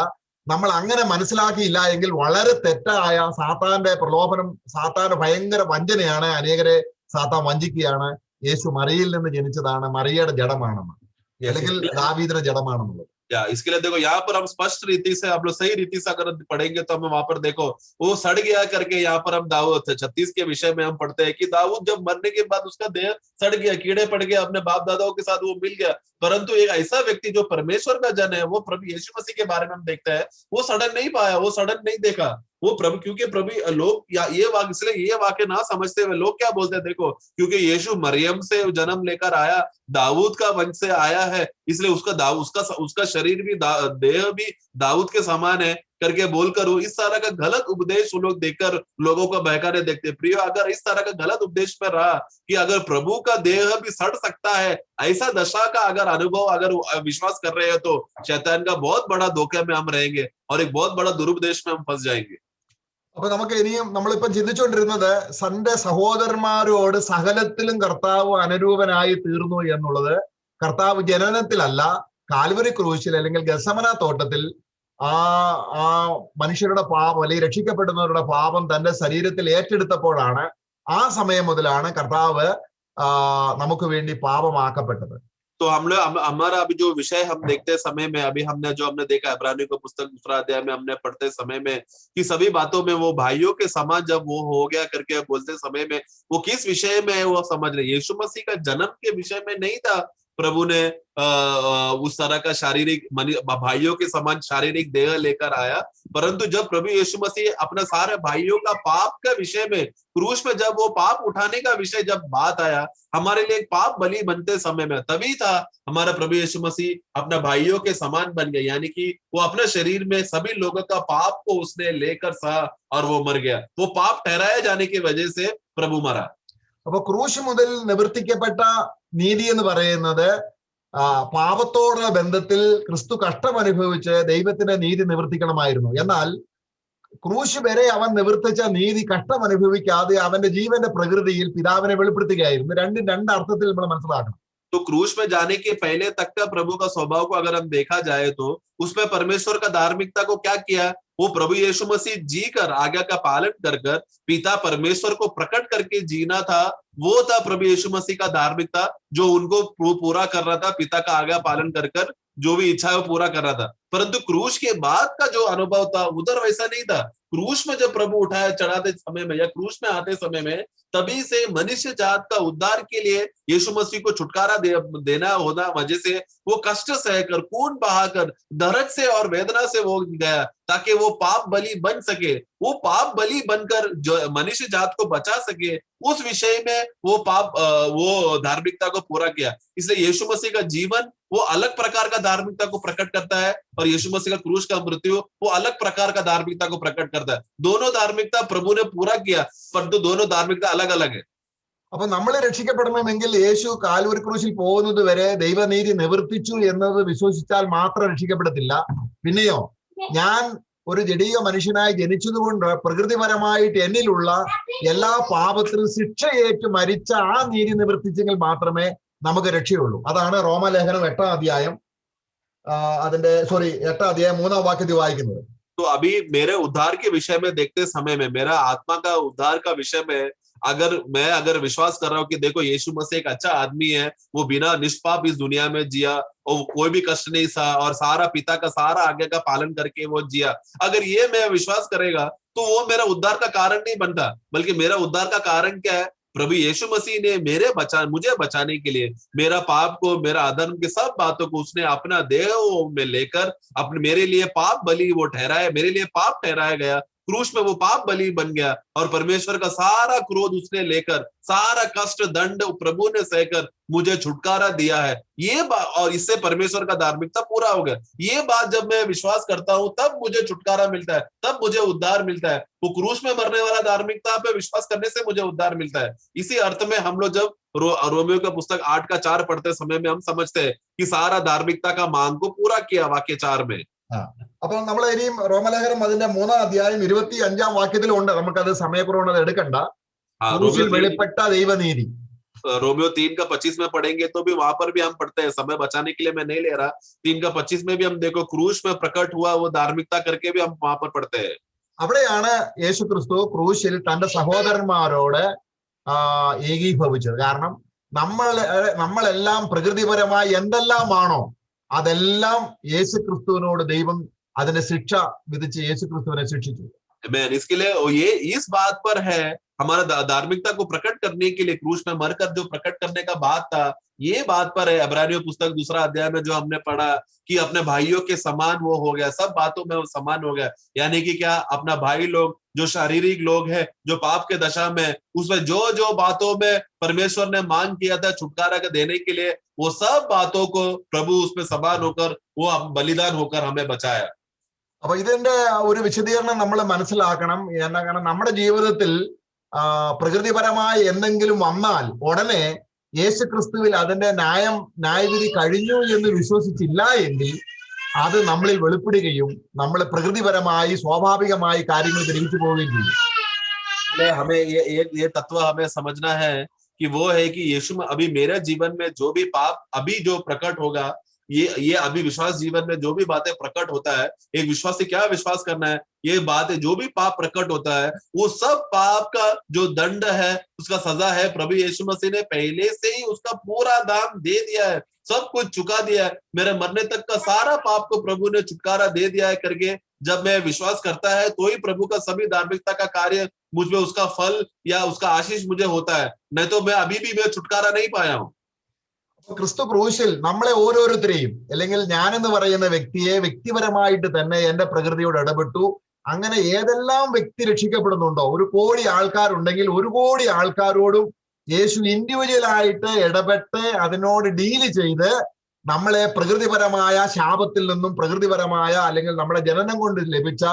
നമ്മൾ അങ്ങനെ മനസ്സിലാക്കിയില്ല എങ്കിൽ വളരെ തെറ്റായ സാത്താന്റെ പ്രലോഭനം, സാത്താന്റെ ഭയങ്കര വഞ്ചനയാണ്. അനേകരെ സാത്താൻ വഞ്ചിക്കുകയാണ്. യേശു മറിയയിൽ നിന്ന് ജനിച്ചതാണ്, മറിയയുടെ ജഡമാണെന്ന്, അല്ലെങ്കിൽ ദാവീദിന്റെ ജഡമാണെന്നുള്ളത്. या इसके लिए देखो यहाँ पर हम स्पष्ट रीति से, आप लोग सही रीति से अगर पढ़ेंगे तो हमें वहां पर देखो वो सड़ गया करके, यहाँ पर हम दाऊद 36 के विषय में हम पढ़ते हैं कि दाऊद जब मरने के बाद उसका देह सड़ गया, कीड़े पड़ गया, अपने बाप दादाओं के साथ वो मिल गया। परंतु एक ऐसा व्यक्ति जो परमेश्वर का जन है, वो प्रभु यीशु मसीह के बारे में हम देखते हैं, वो सड़न नहीं पाया, वो सड़न नहीं देखा। वो प्रभु, क्योंकि प्रभु लोग ये वाक्य, इसलिए ये वाक्य ना समझते हुए लोग क्या बोलते हैं, देखो क्योंकि यीशु मरियम से जन्म लेकर आया, दाऊद का वंश से आया है, इसलिए उसका शरीर भी देह भी दाऊद के समान है करके बोलकर वो इस तरह का गलत उपदेश वो लोग देखकर लोगों को बहकाने देखते। प्रियो, अगर इस तरह का गलत उपदेश में रहा कि अगर प्रभु का देह भी सड़ सकता है, ऐसा दशा का अगर अनुभव अगर विश्वास कर रहे हैं, तो शैतान का बहुत बड़ा धोखे में हम रहेंगे और एक बहुत बड़ा दुरुपदेश में हम फंस जाएंगे। അപ്പൊ നമുക്ക് ഇനിയും നമ്മളിപ്പം ചിന്തിച്ചുകൊണ്ടിരുന്നത് തന്റെ സഹോദരന്മാരോട് സകലത്തിലും കർത്താവ് അനുരൂപനായി തീർന്നു എന്നുള്ളത് കർത്താവ് ജനനത്തിലല്ല, കാൽവരി ക്രൂശിൽ അല്ലെങ്കിൽ ഗസമന തോട്ടത്തിൽ ആ മനുഷ്യരുടെ പാപം അല്ലെങ്കിൽ രക്ഷിക്കപ്പെടുന്നവരുടെ പാപം തന്റെ ശരീരത്തിൽ ഏറ്റെടുത്തപ്പോഴാണ്, ആ സമയം മുതലാണ് കർത്താവ് നമുക്ക് വേണ്ടി പാപമാക്കപ്പെട്ടത്. तो हम लोग हमारा अभी जो विषय हम देखते समय में, अभी हमने देखा इब्रानियों का पुस्तक 2 अध्याय में हमने पढ़ते समय में कि सभी बातों में वो भाइयों के समान जब वो हो गया करके बोलते समय में वो किस विषय में वो समझ रहे, यीशु मसीह का जन्म के विषय में नहीं था। प्रभु ने उस तरह का शारीरिक भाइयों के समान शारीरिक देह लेकर आया, परंतु जब प्रभु यीशु मसीह अपने सारे भाइयों का पाप का विषय में क्रूस में जब वो पाप उठाने का विषय जब बात आया, हमारे लिए एक पाप बलि बनते समय में, तभी था हमारा प्रभु यीशु मसीह अपने भाइयों के समान बन गया, यानी कि वो अपने शरीर में सभी लोगों का पाप को उसने लेकर सहा और वो मर गया। वो पाप ठहराए जाने की वजह से प्रभु मरा। അപ്പൊ ക്രൂശ് മുതൽ നിവർത്തിക്കപ്പെട്ട നീതി എന്ന് പറയുന്നത് പാപത്തോടുള്ള ബന്ധത്തിൽ ക്രിസ്തു കഷ്ടം അനുഭവിച്ച് ദൈവത്തിന്റെ നീതി നിവർത്തിക്കണമായിരുന്നു. എന്നാൽ ക്രൂശ് വരെ അവൻ നിവർത്തിച്ച നീതി കഷ്ടം അനുഭവിക്കാതെ അവന്റെ ജീവന്റെ പ്രകൃതിയിൽ പിതാവിനെ വെളിപ്പെടുത്തുകയായിരുന്നു. രണ്ടും രണ്ട് അർത്ഥത്തിൽ നമ്മൾ മനസ്സിലാക്കണം. तो क्रूस में जाने के पहले तक का प्रभु का स्वभाव को अगर हम देखा जाए तो उसमें परमेश्वर का धार्मिकता को क्या किया, वो प्रभु यीशु मसीह जी कर आज्ञा का पालन कर कर पिता परमेश्वर को प्रकट करके जीना था। वो था प्रभु यीशु मसीह का धार्मिकता, जो उनको पूरा कर रहा था, पिता का आज्ञा पालन कर कर जो भी इच्छा है वो पूरा कर रहा था। परंतु क्रूस के बाद का जो अनुभव था उधर वैसा नहीं था। क्रूस में जब प्रभु उठाया चढ़ाते समय में या क्रूस में आते समय में, तभी से मनुष्य जात का उद्धार के लिए यीशु मसीह को छुटकारा देना होना वजह से वो कष्ट सहकर खून बहाकर दर्द से और वेदना से वो गया, ताकि वो पाप बलि बन सके। वो पाप बलि बनकर जो मनुष्य जात को बचा सके, उस विषय में वो वो धार्मिकता को पूरा किया। इसलिए यीशु मसीह का जीवन वो अलग प्रकार का धार्मिकता को प्रकट करता है और यीशु मसीह का क्रूस का मृत्यु वो अलग प्रकार का धार्मिकता को प्रकट करता है। दोनों धार्मिकता प्रभु ने पूरा किया, परंतु दोनों धार्मिकता अलग अलग है। അപ്പൊ നമ്മൾ രക്ഷിക്കപ്പെടണമെങ്കിൽ യേശു കാൽവരി ക്രൂശിൽ പോകുന്നത് വരെ ദൈവനീതി നിവർത്തിച്ചു എന്നത് വിശ്വസിച്ചാൽ മാത്രം രക്ഷിക്കപ്പെടത്തില്ല. പിന്നെയോ, ഞാൻ ഒരു ജഡീയ മനുഷ്യനായി ജനിച്ചതുകൊണ്ട് പ്രകൃതിപരമായിട്ട് എന്നിലുള്ള എല്ലാ പാപത്തിനും ശിക്ഷയേറ്റ് മരിച്ച ആ നീതി നിവർത്തിച്ചെങ്കിൽ മാത്രമേ നമുക്ക് രക്ഷയുള്ളൂ. അതാണ് റോമലേഖനം 8-ാം അധ്യായം 3-ാം വാക്യത്തിൽ വായിക്കുന്നത്. तो अभी मेरे उद्धार के विषय में देखते समय में, मेरा आत्मा का उद्धार का विषय में अगर विश्वास कर रहा हूँ कि देखो यीशु मसीह एक अच्छा आदमी है, वो बिना निष्पाप इस दुनिया में जिया और कोई भी कष्ट नहीं सहा और सारा पिता का सारा आज्ञा का पालन करके वो जिया, अगर ये मैं विश्वास करेगा तो वो मेरा उद्धार का कारण नहीं बनता, बल्कि मेरा उद्धार का कारण क्या है, प्रभु यीशु मसीह ने मुझे बचाने के लिए मेरा पाप को, मेरा अधर्म के सब बातों को उसने अपना देह में लेकर अपने मेरे लिए पाप बलि वो ठहराया, मेरे लिए पाप ठहराया गया। क्रूस में वो पाप बलि बन गया और परमेश्वर का सारा क्रोध उसने लेकर, सारा कष्ट दंड प्रभु ने सहकर मुझे छुटकारा दिया है। ये बात, और इससे परमेश्वर का धार्मिकता पूरा हो गया। ये बात जब मैं विश्वास करता हूं तब मुझे छुटकारा मिलता है, तब मुझे उद्धार मिलता है। वो क्रूस में मरने वाला धार्मिकता पे विश्वास करने से मुझे उद्धार मिलता है। इसी अर्थ में हम लोग जब रोमियो का पुस्तक 8-4 पढ़ते समय में हम समझते हैं कि सारा धार्मिकता का मांग को पूरा किया वाक्य 4 में। അപ്പൊ നമ്മൾ ഇനിയും റോമലേഖനം അതിന്റെ 3-ാം അധ്യായം 25-ാം വാക്യത്തിലുണ്ട്. നമുക്കത് സമയക്കുറവുണ്ട്, എടുക്കണ്ട. ക്രൂശിൽ വെളിപ്പെട്ട ദൈവനീതി रोमियो 3 का 25 में पढ़ेंगे तो भी वहां पर भी हम पढ़ते हैं, समय बचाने के लिए मैं नहीं ले रहा। 3 का 25 में भी हम देखो क्रूस में प्रकट हुआ वो धार्मिकता करके भी हम वहां पर पढ़ते हैं। അവിടെയാണ് യേശു ക്രിസ്തു ക്രൂശിൽ തന്റെ സഹോദരന്മാരോട് ഏകീഭവിച്ചത്. കാരണം നമ്മളെല്ലാം പ്രകൃതിപരമായി എന്തെല്ലാമാണോ അതെല്ലാം യേശുക്രിസ്തുവിനോട് ദൈവം അതിന്റെ ശിക്ഷ വിധിച്ച് യേശുക്രിസ്തുവിനെ ശിക്ഷിച്ചു. Amen. इसके लिए ये इस बात पर है, हमारा धार्मिकता को प्रकट करने के लिए क्रूस में मरकर जो प्रकट करने का बात था, ये बात पर है। इब्रानियों पुस्तक 2 अध्याय में जो हमने पढ़ा कि अपने भाइयों के समान वो हो गया, सब बातों में वो समान हो गया। यानी कि क्या, अपना भाई लोग जो शारीरिक लोग हैं, जो पाप के दशा में, उसमें जो जो बातों में परमेश्वर ने मांग किया था छुटकारा के देने के लिए, वो सब बातों को प्रभु उसमें समान होकर वो बलिदान होकर हमें बचाया। അപ്പൊ ഇതിന്റെ ഒരു വിശദീകരണം നമ്മൾ മനസ്സിലാക്കണം. കാരണം നമ്മുടെ ജീവിതത്തിൽ പ്രകൃതിപരമായ എന്തെങ്കിലും വന്നാൽ ഉടനെ യേശുക്രിസ്തുവിൽ അതിന്റെ ന്യായവിധി കഴിഞ്ഞു എന്ന് വിശ്വസിച്ചില്ല എങ്കിൽ അത് നമ്മളിൽ വെളിപ്പെടുകയും നമ്മൾ പ്രകൃതിപരമായി സ്വാഭാവികമായി കാര്യങ്ങൾ ഗ്രഹിച്ചു പോവുകയും ചെയ്യും. हमें ये तत्व हमें समझना है कि वो है कि यीशु में अभी मेरे जीवन में जो भी पाप अभी जो प्रकट होगा, ये अभी विश्वास जीवन में जो भी बातें प्रकट होता है, एक विश्वासी क्या विश्वास करना है, ये बात है, जो भी पाप प्रकट होता है वो सब पाप का जो दंड है, उसका सजा है, प्रभु यीशु मसीह ने पहले से ही उसका पूरा दाम दे दिया है, सब कुछ चुका दिया है। मेरे मरने तक का सारा पाप को प्रभु ने छुटकारा दे दिया है करके जब मैं विश्वास करता है, तो ही प्रभु का सभी धार्मिकता का कार्य मुझ में उसका फल या उसका आशीष मुझे होता है, नहीं तो मैं अभी भी मैं छुटकारा नहीं पाया हूं। ക്രിസ്തു ക്രൂശിൽ നമ്മളെ ഓരോരുത്തരെയും, അല്ലെങ്കിൽ ഞാനെന്ന് പറയുന്ന വ്യക്തിയെ വ്യക്തിപരമായിട്ട് തന്നെ എന്റെ പ്രകൃതിയോട് ഇടപെട്ടു. അങ്ങനെ ഏതെല്ലാം വ്യക്തി രക്ഷിക്കപ്പെടുന്നുണ്ടോ, 1 കോടി ആൾക്കാരുണ്ടെങ്കിൽ 1 കോടി ആൾക്കാരോടും യേശു ഇൻഡിവിജ്വലായിട്ട് ഇടപെട്ട് അതിനോട് ഡീല് ചെയ്ത് നമ്മളെ പ്രകൃതിപരമായ ശാപത്തിൽ നിന്നും പ്രകൃതിപരമായ അല്ലെങ്കിൽ നമ്മുടെ ജനനം കൊണ്ട് ലഭിച്ച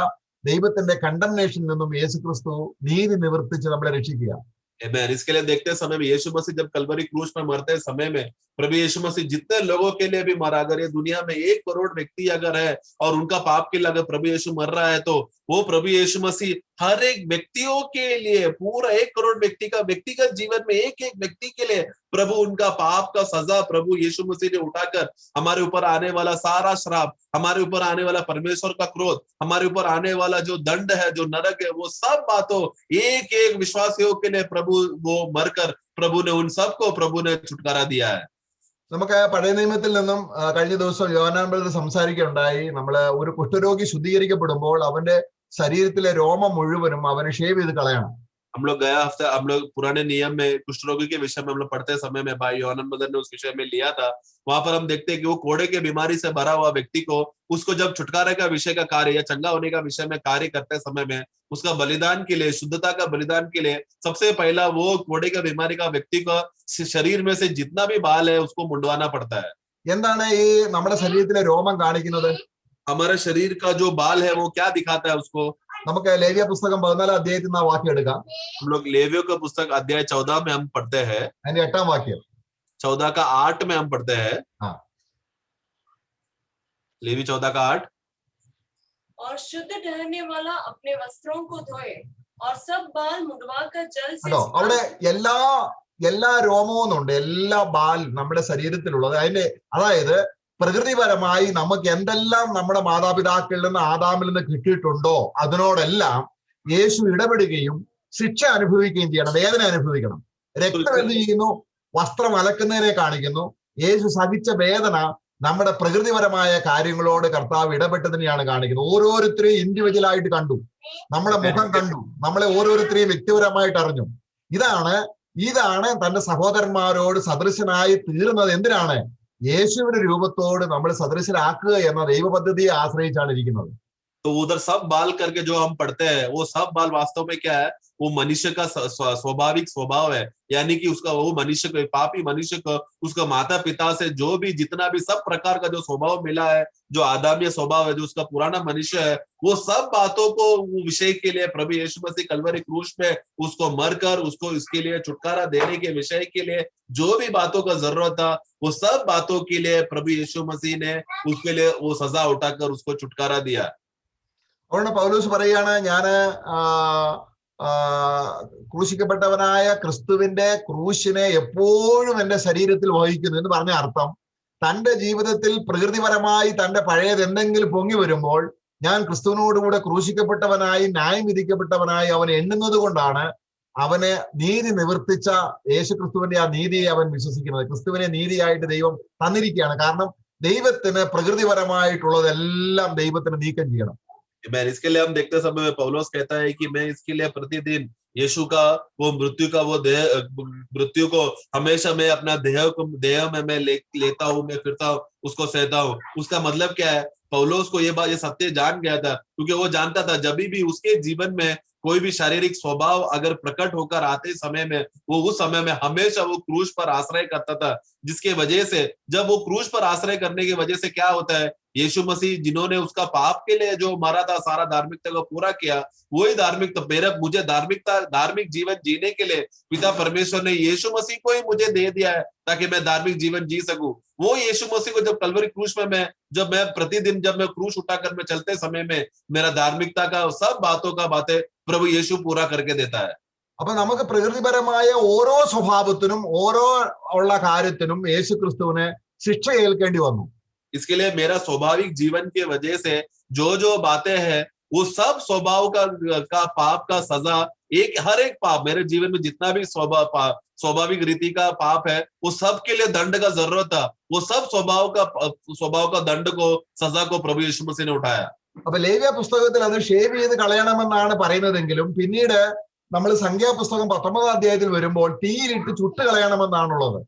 ദൈവത്തിന്റെ കണ്ടംനേഷനിൽ നിന്നും യേശുക്രിസ്തു നീതി നിവർത്തിച്ച് നമ്മളെ രക്ഷിക്കുക. Amen. इसके लिए देखते समय में यीशु मसीह जब कलवरी क्रूस पर मरते समय में प्रभु यीशु मसीह जितने लोगों के लिए भी मरा, अगर ये दुनिया में 1 करोड़ व्यक्ति अगर है और उनका पाप के लिए अगर प्रभु यीशु मर रहा है, तो वो प्रभु यीशु मसीह हर एक व्यक्तियों के लिए, पूरा 1 करोड़ व्यक्ति का व्यक्तिगत जीवन में एक एक व्यक्ति के लिए प्रभु उनका पाप का सजा प्रभु यीशु मसीह ने उठाकर हमारे ऊपर आने वाला सारा श्राप, हमारे ऊपर आने वाला परमेश्वर का क्रोध, हमारे ऊपर आने वाला जो दंड है, जो नरक है, वो सब बातों एक एक विश्वासियों के लिए प्रभु वो मरकर प्रभु ने उन सबको प्रभु ने छुटकारा दिया है। നമുക്ക് പഴയ നിയമത്തിൽ നിന്നും കഴിഞ്ഞ ദിവസം യോഹന്നാൻ ബ്രദർ സംസാരിക്കുകയുണ്ടായി. നമ്മള് ഒരു കുഷ്ഠരോഗി ശുദ്ധീകരിക്കപ്പെടുമ്പോൾ അവന്റെ ശരീരത്തിലെ രോമം മുഴുവനും അവന് ഷേവ് ചെയ്ത് കളയണം. हम लोग गया हफ्ता हम लोग पुराने नियम में कुष्ठ रोगी के विषय में हम लोग पढ़ते समय में भाई योहानन ब्रदर ने उस विषय में लिया था। वहां पर हम देखते हैं कि वो कोड़े के बीमारी से भरा हुआ व्यक्ति को, उसको जब छुटकारे का विषय का कार्य या चंगा होने का विषय में कार्य करते समय में उसका बलिदान के लिए, शुद्धता का बलिदान के लिए सबसे पहला वो कोड़े का बीमारी का व्यक्ति का शरीर में से जितना भी बाल है उसको मुंडवाना पड़ता है। എന്താണ് ഈ നമ്മുടെ ശരീരത്തിലെ രോമം കാണിക്കുന്നത്? हमारे शरीर का जो बाल है वो क्या दिखाता है उसको? നമുക്ക് ലേവ്യ പുസ്തകം 14 അധ്യായത്തിൽ നിന്ന് ആ വാക്യം എടുക്കാം. हम लोग लेवियों का पुस्तक अध्याय 14 में हम पढ़ते हैं, അതിന്റെ 8ാം വാക്യം. 14 का 8 में हम पढ़ते हैं. हाँ, लेवी 14 का 8. और शुद्ध ठहरने वाला अपने वस्त्रों को धोए और सब बाल मुंडवाकर जल से അവിടെ എല്ലാ രോമവും ഉണ്ട്, എല്ലാ ബാൽ നമ്മുടെ ശരീരത്തിലുള്ളത്. അതായത് പ്രകൃതിപരമായി നമുക്ക് എന്തെല്ലാം നമ്മുടെ മാതാപിതാക്കളിൽ നിന്ന് ആദാമിൽ നിന്ന് കിട്ടിയിട്ടുണ്ടോ അതിനോടെല്ലാം യേശു ഇടപെടുകയും ശിക്ഷ അനുഭവിക്കുകയും ചെയ്യണം, വേദന അനുഭവിക്കണം. രക്തം എന്ത് ചെയ്യുന്നു? വസ്ത്രം അലക്കുന്നതിനെ കാണിക്കുന്നു. യേശു സഹിച്ച വേദന നമ്മുടെ പ്രകൃതിപരമായ കാര്യങ്ങളോട് കർത്താവ് ഇടപെട്ടതിനെയാണ് കാണിക്കുന്നത്. ഓരോരുത്തരെയും ഇൻഡിവിജ്വലായിട്ട് കണ്ടു, നമ്മുടെ മുഖം കണ്ടു, നമ്മളെ ഓരോരുത്തരെയും വ്യക്തിപരമായിട്ട് അറിഞ്ഞു. ഇതാണ് തന്റെ സഹോദരന്മാരോട് സദൃശനായി തീർന്നത്. എന്തിനാണ്? യേശുവിന്റെ രൂപത്തോട് നമ്മൾ സദൃശരാക്കുക എന്ന ദൈവ പദ്ധതിയെ ആശ്രയിച്ചാണ് ഇരിക്കുന്നത്. तो उधर सब बाल करके जो हम पढ़ते हैं वो सब बाल वास्तव में क्या है? वो मनुष्य का स्वाभाविक स्वभाव है, यानी कि उसका वो मनुष्य को, पापी मनुष्य को उसका माता पिता से जो भी जितना भी सब प्रकार का जो स्वभाव मिला है, जो आदाम्य स्वभाव है, जो उसका पुराना मनुष्य है, वो सब बातों को वो विषय के लिए प्रभु यीशु मसीह कलवरी क्रूस पे उसको मरकर उसको इसके लिए छुटकारा देने के विषय के लिए जो भी बातों का जरूरत था, वो सब बातों के लिए प्रभु यीशु मसीह ने उसके लिए वो सजा उठाकर उसको छुटकारा दिया. അതുകൊണ്ട് പൗലോസ് പറയാണ്, ഞാന് ക്രൂശിക്കപ്പെട്ടവനായ ക്രിസ്തുവിന്റെ ക്രൂശിനെ എപ്പോഴും എന്റെ ശരീരത്തിൽ വഹിക്കുന്നു എന്ന് പറഞ്ഞ അർത്ഥം, തന്റെ ജീവിതത്തിൽ പ്രകൃതിപരമായി തന്റെ പഴയത് എന്തെങ്കിലും പൊങ്ങി വരുമ്പോൾ ഞാൻ ക്രിസ്തുവിനോടുകൂടെ ക്രൂശിക്കപ്പെട്ടവനായി ന്യായം വിധിക്കപ്പെട്ടവനായി അവൻ എണ്ണുന്നത് കൊണ്ടാണ് അവന് നീതി നിവർത്തിച്ച യേശു ക്രിസ്തുവിന്റെ ആ നീതിയെ അവൻ വിശ്വസിക്കുന്നത്. ക്രിസ്തുവിനെ നീതിയായിട്ട് ദൈവം തന്നിരിക്കുകയാണ്. കാരണം ദൈവത്തിന് പ്രകൃതിപരമായിട്ടുള്ളതെല്ലാം ദൈവത്തിന് നീക്കം ചെയ്യണം. मैं इसके लिए हम देखते समय में पौलुस कहता है कि मैं इसके लिए प्रतिदिन यीशु का वो मृत्यु को हमेशा मैं अपना देह में मैं लेता हूँ, मैं फिरता हूँ, उसको सहता हूँ. उसका मतलब क्या है? पौलुस को ये सत्य जान गया था, क्योंकि वो जानता था जब भी उसके जीवन में कोई भी शारीरिक स्वभाव अगर प्रकट होकर आते समय में वो उस समय में हमेशा वो क्रूस पर आश्रय करता था, जिसके वजह से जब वो क्रूस पर आश्रय करने की वजह से क्या होता है, यीशु मसीह जिन्होंने उसका पाप के लिए जो मरा था, सारा धार्मिकता को पूरा किया, वही मुझे धार्मिक जीवन जीने के लिए पिता परमेश्वर ने यीशु मसीह को ही मुझे दे दिया है, ताकि मैं धार्मिक जीवन जी सकूं. वो यीशु मसीह को जब कलवरी क्रूस में जब मैं प्रतिदिन जब मैं क्रूस उठाकर मैं चलते समय में मेरा धार्मिकता का सब बातें प्रभु यीशु पूरा करके देता है. അപ്പൊ നമുക്ക് പ്രകൃതിപരമായ ഓരോ സ്വഭാവത്തിനും ഓരോ ഉള്ള കാര്യത്തിനും യേശു ക്രിസ്തുവിന് ശിക്ഷ ഏൽക്കേണ്ടി വന്നു. इसके लिए मेरा स्वाभाविक जीवन की वजह से जो बातें हैं वो सब स्वभाव का पाप का सजा हर एक पाप मेरे जीवन में जितना भी स्वाभाविक रीति का पाप है वो सब के लिए दंड का जरूरत था. वो सब स्वभाव का दंड को सजा को प्रभु यीशु मसीह ने उठाया. അപ്പൊ ലേവ്യ പുസ്തകത്തിൽ അത് ഷേവ് ചെയ്ത് കളയണമെന്നാണ് പറയുന്നതെങ്കിലും പിന്നീട് നമ്മൾ സംഖ്യാപുസ്തകം 19 അധ്യായത്തിൽ വരുമ്പോൾ തീയിലിട്ട് ചുട്ട് കളയണമെന്നാണുള്ളത്.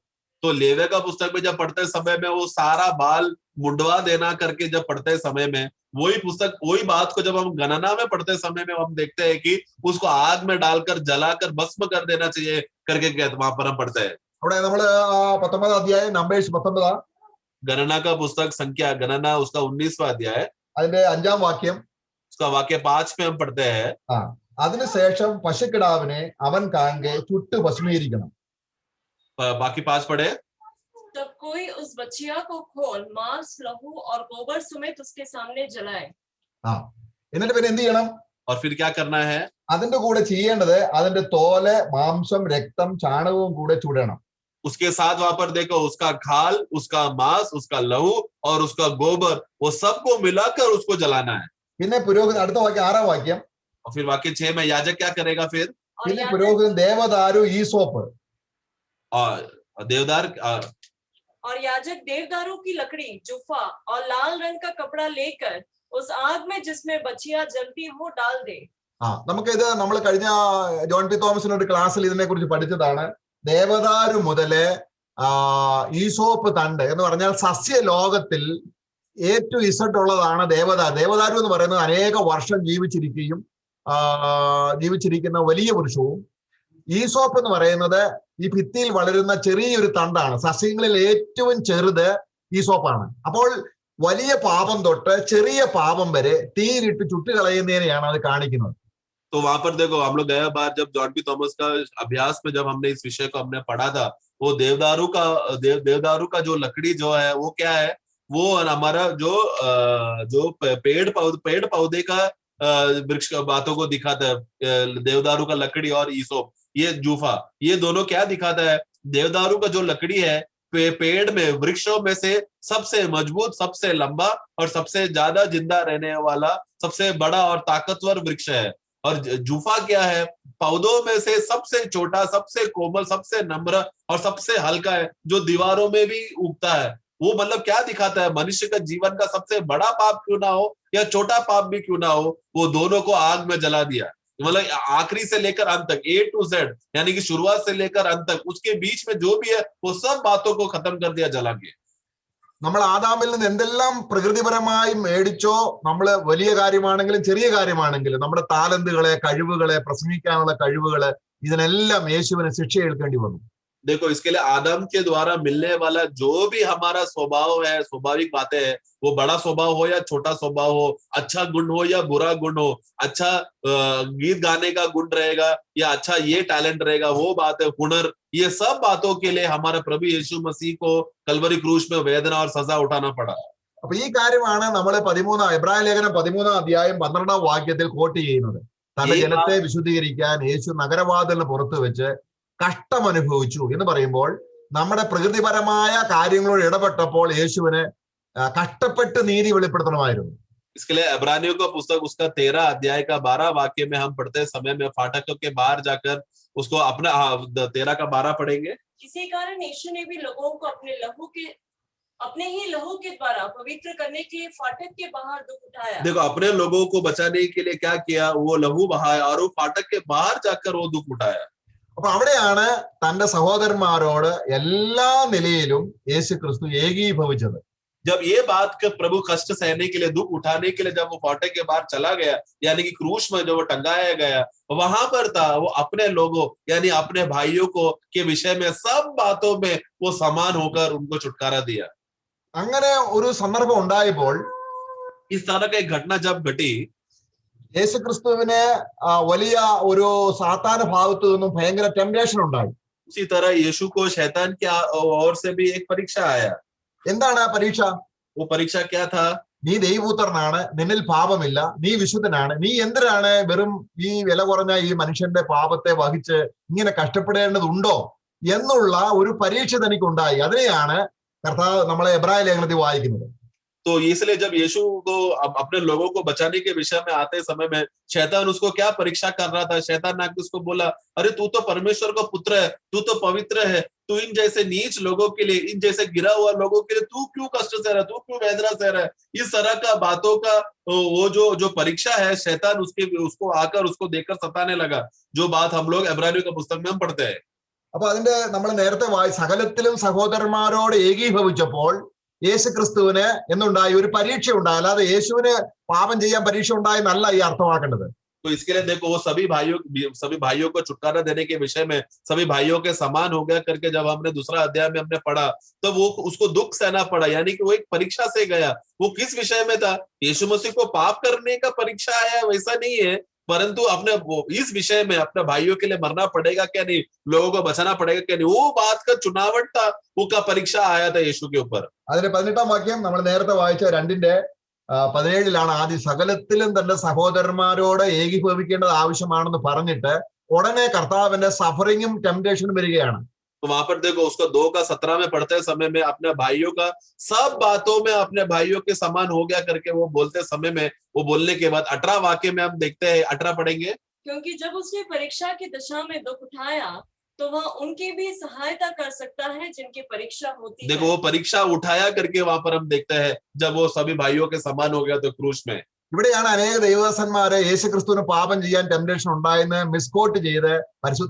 तो लेवे का पुस्तक में जब पढ़ते समय में वो सारा बाल मुंडवा देना करके जब पढ़ते समय में वही बात को जब हम गणना में पढ़ते समय में हम देखते हैं कि उसको आग में डालकर जलाकर भस्म कर देना चाहिए करके वहां पर हम पढ़ते हैं. അവിടെ നമ്മള് 19 അധ്യായം നമ്പേഴ്സ് 19 गणना का पुस्तक संख्या गणना उसका 19वां अध्याय അതിന്റെ 5-ാം വാക്യം उसका वाक्य 5 में हम पढ़ते हैं. അതിനുശേഷം പശുക്കിടാവിനെ അവൻ കാൺകെ ചുട്ട് ഭസ്മീകരിക്കണം. बाकी 5 पढ़े. तब कोई उस बछिया को खोल मांस लहू और गोबर समेत उसके सामने जलाए. എന്നിട്ട് പിന്നെ എന്ത് ചെയ്യണം? और फिर क्या करना है? അതിന്റെ കൂടെ ചെയ്യേണ്ടത് അതിന്റെ തോല് മാംസം രക്തം ചാണകവും കൂടെ ചുടണം. उसके साथ वहां पर देखो उसका खाल उसका मांस उसका लहू और उसका गोबर वो सबको मिलाकर उसको जलाना है. പിന്നെ പുരോഹിതൻ അടുത്ത വാക്യം 6-ാം വാക്യം. और फिर वाक्य 6 में याजक क्या करेगा फिर? പിന്നെ പുരോഹിതൻ ദേവദാരു ഈസോപ്പ് और याजक देवदारू की लकड़ी जुफा और लाल रंग का कपड़ा लेकर उस आग में जिसमें बछिया जलती हो डाल दे. നമുക്കിത് നമ്മൾ കഴിഞ്ഞ ജോൺ പി തോമസിന്റെ ഒരു ക്ലാസ്സിൽ ഇതിനെ കുറിച്ച് പഠിച്ചതാണ്. ദേവദാരു മുതല് ഈസോപ്പ് തണ്ട് എന്ന് പറഞ്ഞാൽ സസ്യ ലോകത്തിൽ ഏറ്റവും ഇസട്ടുള്ളതാണ് ദേവദാരു. ദേവദാരു എന്ന് പറയുന്നത് അനേക വർഷം ജീവിച്ചിരിക്കുന്ന വലിയ വൃക്ഷവും ഈസോപ്പ് എന്ന് പറയുന്നത് ഈ ഭിത്തിയിൽ വളരുന്ന ചെറിയൊരു തണ്ടാണ്. സസ്യങ്ങളിൽ ഏറ്റവും ചെറുത് ഈസോപ്പാണ്. അപ്പോൾ വലിയ പാപം തൊട്ട് ചെറിയ പാപം വരെ തീയിലിട്ട് ചുട്ടുകളയുന്നതിനെയാണ് അത് കാണിക്കുന്നത്. तो वहां पर देखो हम लोग गया बार जब जॉन पी थॉमस का अभ्यास में जब हमने इस विषय को हमने पढ़ा था, वो देवदारू का जो लकड़ी जो है वो क्या है, वो हमारा जो पेड़ पौधे का वृक्ष बातों को दिखाता है. देवदारू का लकड़ी और ईसोप ये जूफा ये दोनों क्या दिखाता है? देवदारू का जो लकड़ी है पेड़ में वृक्षों में से सबसे मजबूत सबसे लंबा और सबसे ज्यादा जिंदा रहने वाला सबसे बड़ा और ताकतवर वृक्ष है. और जूफा क्या है? पौधों में से सबसे छोटा सबसे कोमल सबसे नम्र और सबसे हल्का है, जो दीवारों में भी उगता है. वो मतलब क्या दिखाता है? मनुष्य का जीवन का सबसे बड़ा पाप क्यों ना हो या छोटा पाप भी क्यों ना हो, वो दोनों को आग में जला दिया. मतलब आखिरी से लेकर अंत तक A to Z यानी कि शुरुआत से लेकर अंत तक उसके बीच में जो भी है वो सब बातों को खत्म कर दिया जला के. നമ്മൾ ആദാമിൽ നിന്ന് എന്തെല്ലാം പ്രകൃതിപരമായി മേടിച്ചോ, നമ്മൾ വലിയ കാര്യമാണെങ്കിലും ചെറിയ കാര്യമാണെങ്കിലും നമ്മുടെ താലന്തുകളെ കഴിവുകളെ പ്രസംഗിക്കാനുള്ള കഴിവുകള് ഇതിനെല്ലാം യേശുവിന് ശിക്ഷ ഏൽക്കേണ്ടി വന്നു. देखो इसके लिए आदम के द्वारा मिलने वाला जो भी हमारा स्वभाव है, स्वाभाविक बातें है, वो बड़ा स्वभाव हो या छोटा स्वभाव हो, अच्छा गुण हो या बुरा गुण हो, अच्छा गीत गाने का गुण रहेगा या अच्छा ये टैलेंट रहेगा, वो बात है हुनर, ये सब बातों के लिए हमारे प्रभु यीशु मसीह को कलवरी क्रूस में वेदना और सजा उठाना पड़ा. അപ്പൊ ഈ കാര്യമാണ് നമ്മൾ എബ്രായ ലേഖനം 13-ാം അധ്യായം 12-ാം വാക്യത്തിൽ കോട്ട് ചെയ്യുന്നത്. തന്റെ ജനത്തെ വിശുദ്ധീകരിക്കാൻ യേശു നഗരവാതിലിന് പുറത്ത് വെച്ച് കഷ്ടം അനുഭവിച്ചു എന്ന് പറയുമ്പോൾ നമ്മുടെ പ്രകൃതിപരമായ കാര്യങ്ങളോട് ഇടപെട്ടപ്പോൾ യേശുവിന് കഷ്ടപ്പെട്ട് നീതി വെളിപ്പെടുത്തണമായിരുന്നു. इसके लिए इब्रानियों का पुस्तक उसका 13 अध्याय का 12 वाक्य में हम पढ़ते समय में फाटकों के बाहर जाकर उसको अपना 13 का 12 पढ़ेंगे. इसी कारण यीशु ने भी लोगों को अपने लहू के अपने ही लहू के द्वारा पवित्र करने के लिए फाटक के बाहर दुख उठाया। देखो अपने लोगों को बचाने के लिए क्या किया, वो लहू बहाया और वो फाटक के बाहर जाकर वो दुख उठाया। അപ്പൊ അവിടെയാണ് തന്റെ സഹോദരന്മാരോട് എല്ലാ നിലയിലും യേശു ക്രിസ്തു ഏകീഭവിച്ചത്. जब ये बात का प्रभु कष्ट सहने के लिए, दुख उठाने के लिए जब वो फाटक के बाहर चला गया, यानी कि क्रूस में जो वो टंगाया गया, वहां पर था वो अपने लोगों यानी अपने भाइयों को के विषय में सब बातों में वो समान होकर उनको छुटकारा दिया। അങ്ങനെ ഒരു സന്ദർഭം ഉണ്ടായപ്പോൾ इस तरह का एक घटना जब घटी, യേശു ക്രിസ്തുവിന് വലിയ ഒരു സാത്താന ഭാഗത്തു നിന്നും ഭയങ്കര ടെംപ്റ്റേഷൻ ഉണ്ടായി. उसी तरह यीशु को शैतान की ओर से भी एक परीक्षा आया। എന്താണ് ആ പരീക്ഷ? वो परीक्षा क्या था? നീ ദൈവപുത്രനാണ്, നിന്നിൽ പാപമില്ല, നീ വിശുദ്ധനാണ്, നീ എന്തിനാണ് വെറും ഈ വില കുറഞ്ഞ ഈ മനുഷ്യന്റെ പാപത്തെ വഹിച്ച് ഇങ്ങനെ കഷ്ടപ്പെടേണ്ടതുണ്ടോ എന്നുള്ള ഒരു പരീക്ഷ തനിക്കുണ്ടായി. അതിനെയാണ് കർത്താവ് നമ്മളെ എബ്രായ ലേഖനത്തിൽ വായിക്കുന്നത്. तो इसलिए जब यीशु को अपने लोगों को बचाने के विषय में आते समय में शैतान उसको क्या परीक्षा कर रहा था। शैतान ने उसको बोला, अरे तू तो परमेश्वर का पुत्र है, तू तो पवित्र है, तू इन जैसे नीच लोगों के लिए, इन जैसे गिरा हुआ लोगों के लिए तू क्यों कष्ट सह रहा है, तू क्यों वेदना सह रहा है। इस तरह का बातों का वो जो परीक्षा है, शैतान उसको आकर उसको देकर सताने लगा, जो बात हम लोग इब्रानियों का पुस्तक में हम पढ़ते हैं। അപ്പൊ അതിന്റെ നമ്മൾ നേരത്തെ സകലത്തിലും സഹോദരന്മാരോട് ഏകീഭവിച്ചപ്പോൾ യേശു ക്രിസ്തുവിന് എന്തുണ്ടായി? ഒരു പരീക്ഷ ഉണ്ടായി. അല്ലാതെ യേശുവിന് പാപം ചെയ്യാൻ പരീക്ഷ ഉണ്ടായെന്നല്ല ഈ അർത്ഥമാക്കേണ്ടത്. तो इसके लिए देखो वो सभी भाइयों को छुटकारा देने के विषय में सभी भाइयों के समान हो गया करके जब हमने दूसरा अध्याय में हमने पढ़ा, तो वो उसको दुख सहना पड़ा, यानी कि वो एक परीक्षा से गया। वो किस विषय में था? यीशु मसीह को पाप करने का परीक्षा आया, वैसा नहीं है, परंतु अपने इस विषय में अपने भाइयों के लिए मरना पड़ेगा क्या नहीं, लोगों को बचाना पड़ेगा क्या नहीं, वो बात का चुनावट था, वो का परीक्षा आया था यीशु के ऊपर। അതിന്റെ 18-ാം വാക്യം നമ്മൾ നേരത്തെ വായിച്ച 2:17 ആദ്യം സകലത്തിലും തന്റെ സഹോദരന്മാരോട് ഏകീഭവിക്കേണ്ടത് ആവശ്യമാണെന്ന് പറഞ്ഞിട്ട് ഉടനെ കർത്താവിന്റെ സഫറിങ്ങും ടെംപ്റ്റേഷനും വരികയാണ്. तो वहां पर देखो उसको 2:17 में पढ़ते समय में अपने भाइयों का सब बातों में अपने भाइयों के समान हो गया करके वो बोलते समय में, वो बोलने के बाद 18 वाक्य में हम देखते हैं, 18 पढ़ेंगे। क्योंकि जब उसने परीक्षा की दशा में दुख उठाया तो वह उनकी भी सहायता कर सकता है जिनकी परीक्षा होती देखो है। वो परीक्षा उठाया करके वहां पर हम देखते हैं जब वो सभी भाइयों के समान हो गया तो क्रूस में। ഇവിടെയാണ് അനേക ദൈവദാസന്മാരെ യേശു ക്രിസ്തുവിന് പാപം ചെയ്യാൻ ടെംപ്റ്റേഷൻ ഉണ്ടായെന്ന് മിസ്കോട്ട് ചെയ്ത്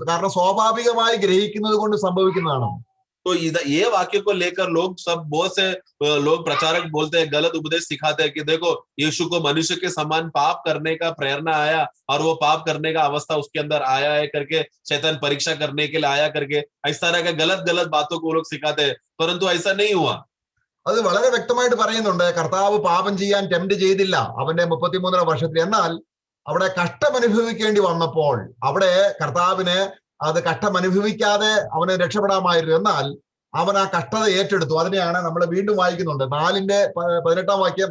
കാരണം സ്വാഭാവികമായി ഗ്രഹിക്കുന്നത് കൊണ്ട് സംഭവിക്കുന്നതാണ്. तो ये वाक्य को लेकर लोग सब बहुत से लोग प्रचारक बोलते हैं, गलत उपदेश सिखाते हैं कि देखो यीशु को मनुष्य के समान पाप करने का प्रेरणा आया और वो पाप करने का अवस्था उसके अंदर आया है करके शैतान परीक्षा करने के लिए आया करके इस तरह का गलत बातों को लोग सिखाते हैं, परंतु ऐसा नहीं हुआ। അത് വളരെ വ്യക്തമായിട്ട് പറയുന്നുണ്ട്, കർത്താവ് പാപം ചെയ്യാൻ ടെംപ്റ്റ് ചെയ്തില്ല അവന്റെ 33 വർഷത്തിൽ. എന്നാൽ അവിടെ കഷ്ടം അനുഭവിക്കേണ്ടി വന്നപ്പോൾ അവിടെ കർത്താവിന് അത് കഷ്ടം അനുഭവിക്കാതെ അവന് രക്ഷപ്പെടാമായിരുന്നു. എന്നാൽ അവൻ ആ കഷ്ടത ഏറ്റെടുത്തു. അതിനെയാണ് നമ്മൾ വീണ്ടും വായിക്കുന്നുണ്ട് 4:18 വാക്യം,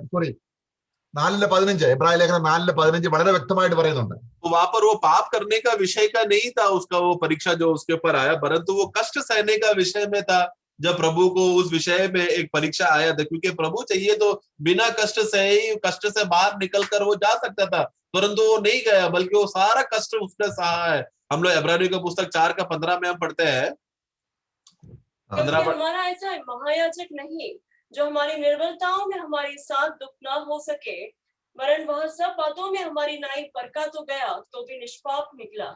4:15 എബ്രായ ലേഖനം 4:15 വളരെ വ്യക്തമായിട്ട് പറയുന്നുണ്ട്. वहां पर वो पाप करने का विषय का नहीं था उसका वो परीक्षा जो उसके ऊपर आया, परंतु वो कष्ट सहने का विषय में था। जब प्रभु को उस विषय में एक परीक्षा आया था, क्योंकि प्रभु चाहिए तो बिना कष्ट से ही कष्ट से बाहर निकलकर वो जा सकता था, परंतु वो नहीं गया, बल्कि वो सारा कष्ट उसने सहा है। हम लोग इब्रानियों का पुस्तक 4:15 में हम पढ़ते हैं। हमारा ऐसा महायाजक नहीं जो हमारी निर्बलताओं में हमारे साथ दुख न हो सके, वरन वह सब बातों में हमारी नाई परका तो गया तो भी निष्पाप निकला।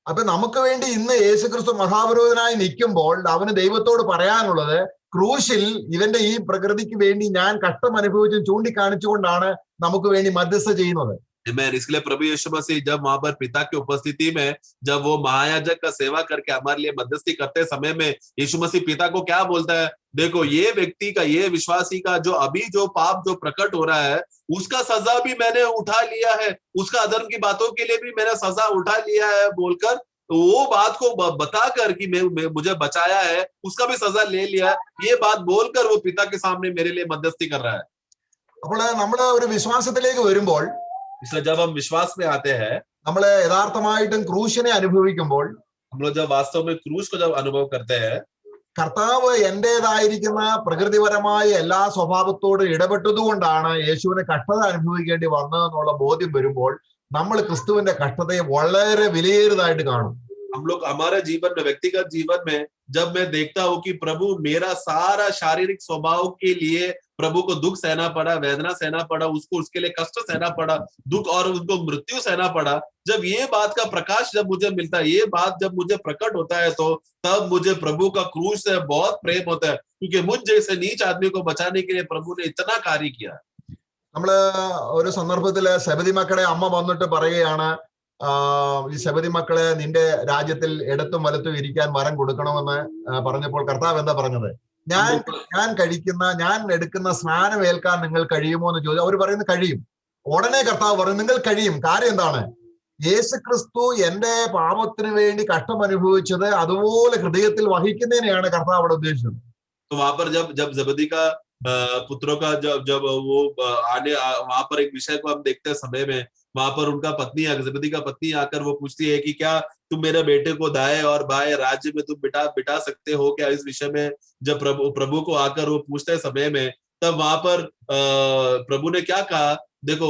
അപ്പൊ നമുക്ക് വേണ്ടി ഇന്ന് യേശുക്രിസ്തു മഹാപുരോഹിതനായി നിൽക്കുമ്പോൾ അവന് ദൈവത്തോട് പറയാനുള്ളത്, ക്രൂശിൽ ഇവന്റെ ഈ പ്രകൃതിക്ക് വേണ്ടി ഞാൻ കഷ്ടം അനുഭവിച്ചും ചൂണ്ടിക്കാണിച്ചുകൊണ്ടാണ് നമുക്ക് വേണ്ടി മധ്യസ്ഥ ചെയ്യുന്നത്. इसलिए प्रभु यीशु मसीह जब वहां पर पिता की उपस्थिति में जब वो महायाजक का सेवा करके हमारे लिए मध्यस्थी करते समय में यीशु मसीह पिता को क्या बोलता है, देखो ये व्यक्ति का, ये विश्वासी का जो अभी जो पाप जो प्रकट हो रहा है उसका सजा भी मैंने उठा लिया है, उसका अधर्म की बातों के लिए भी मैंने सजा उठा लिया है बोलकर वो बात को बताकर कि मैं मुझे बचाया है, उसका भी सजा ले लिया, ये बात बोलकर वो पिता के सामने मेरे लिए मध्यस्थी कर रहा है। അപ്പോൾ നമ്മൾ ഒരു വിശ്വാസത്തിലേക്ക് വരുമ്പോൾ, इसलिए जब हम विश्वास में आते हैं, നമ്മൾ യഥാർത്ഥമായിട്ടും ക്രൂശിനെ അനുഭവിക്കുമ്പോൾ, हम लोग जब वास्तव में क्रूस को जब अनुभव करते हैं, കർത്താവ് എന്റേതായിരിക്കുന്ന പ്രകൃതിപരമായ എല്ലാ സ്വഭാവത്തോട് ഇടപെട്ടതുകൊണ്ടാണ് യേശുവിന് കഷ്ടത അനുഭവിക്കേണ്ടി വന്നതെന്നുള്ള ബോധ്യം വരുമ്പോൾ നമ്മൾ ക്രിസ്തുവിന്റെ കഷ്ടതയെ വളരെ വിലയേറിയതായിട്ട് കാണും. हम लोग हमारे जीवन में, व्यक्तिगत जीवन में जब मैं देखता हूं कि प्रभु मेरा सारा शारीरिक स्वभाव के लिए प्रभु को दुख सहना पड़ा, वेदना सहना पड़ा, उसको उसके लिए कष्ट सहना पड़ा, दुख और उनको मृत्यु सहना पड़ा, जब ये बात का प्रकाश जब मुझे मिलता है, ये बात जब मुझे प्रकट होता है, तो तब मुझे प्रभु का क्रूस से बहुत प्रेम होता है, क्योंकि मुझ जैसे नीच आदमी को बचाने के लिए प्रभु ने इतना कार्य किया। നമ്മള് ഒരു സന്ദർഭത്തില് സെബദി മക്കളെ അമ്മ വന്നിട്ട് പറയുകയാണ്, ഈ സെബദി മക്കളെ നിന്റെ രാജ്യത്തിൽ ഇടത്തും വലത്തും ഇരിക്കാൻ വരം കൊടുക്കണമെന്ന് പറഞ്ഞപ്പോൾ കർത്താവ് എന്താ പറഞ്ഞത്? ഞാൻ എടുക്കുന്ന സ്നാനം ഏൽക്കാൻ നിങ്ങൾ കഴിയുമോ എന്ന് ചോദിച്ചു. അവർ പറയുന്നത് കഴിയും. ഉടനെ കർത്താവ് പറയും നിങ്ങൾ കഴിയും. കാര്യം എന്താണ്? യേശു ക്രിസ്തു എന്റെ പാപത്തിന് വേണ്ടി കഷ്ടം അനുഭവിച്ചത് അതുപോലെ ഹൃദയത്തിൽ വഹിക്കുന്നതിനെയാണ് കർത്താവ് അവിടെ ഉദ്ദേശിച്ചത്. तो वहां पर जब जबदी का पुत्रों का जब वो आने वहां पर एक विषय को हम देखते हैं समय में, वहां पर उनका पत्नी, जबदी का पत्नी आकर वो पूछती है कि क्या तुम मेरे बेटे को दाएं और बाएं राज्य में तुम बिठा सकते हो क्या? इस विषय में जब प्रभु को आकर वो पूछते समय में, तब वहां पर प्रभु ने क्या कहा? देखो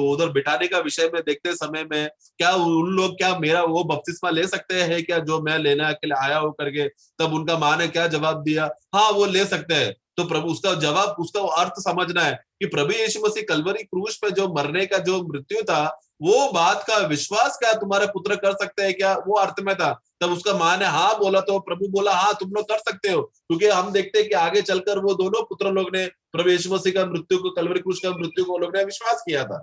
उधर बिठाने का विषय में देखते समय में, क्या उन लोग क्या मेरा वो बपतिस्मा ले सकते हैं क्या जो मैं लेने के लिए आया हूं करके? तब उनका माँ ने क्या जवाब दिया? हाँ वो ले सकते हैं। तो प्रभु उसका जवाब, उसका अर्थ समझना है कि प्रभु यीशु मसीह कलवरी क्रूस पे जो मरने का जो मृत्यु था, वो बात का विश्वास क्या तुम्हारे पुत्र कर सकते हैं क्या? वो अर्थ में था। तब उसका माँ ने हाँ बोला, तो प्रभु बोला हाँ तुम लोग कर सकते हो, क्योंकि हम देखते हैं कि आगे चलकर वो दोनों पुत्र लोग ने प्रभु यीशु मसीह का मृत्यु को, कलवरी क्रूस का मृत्यु को लोग ने विश्वास किया था।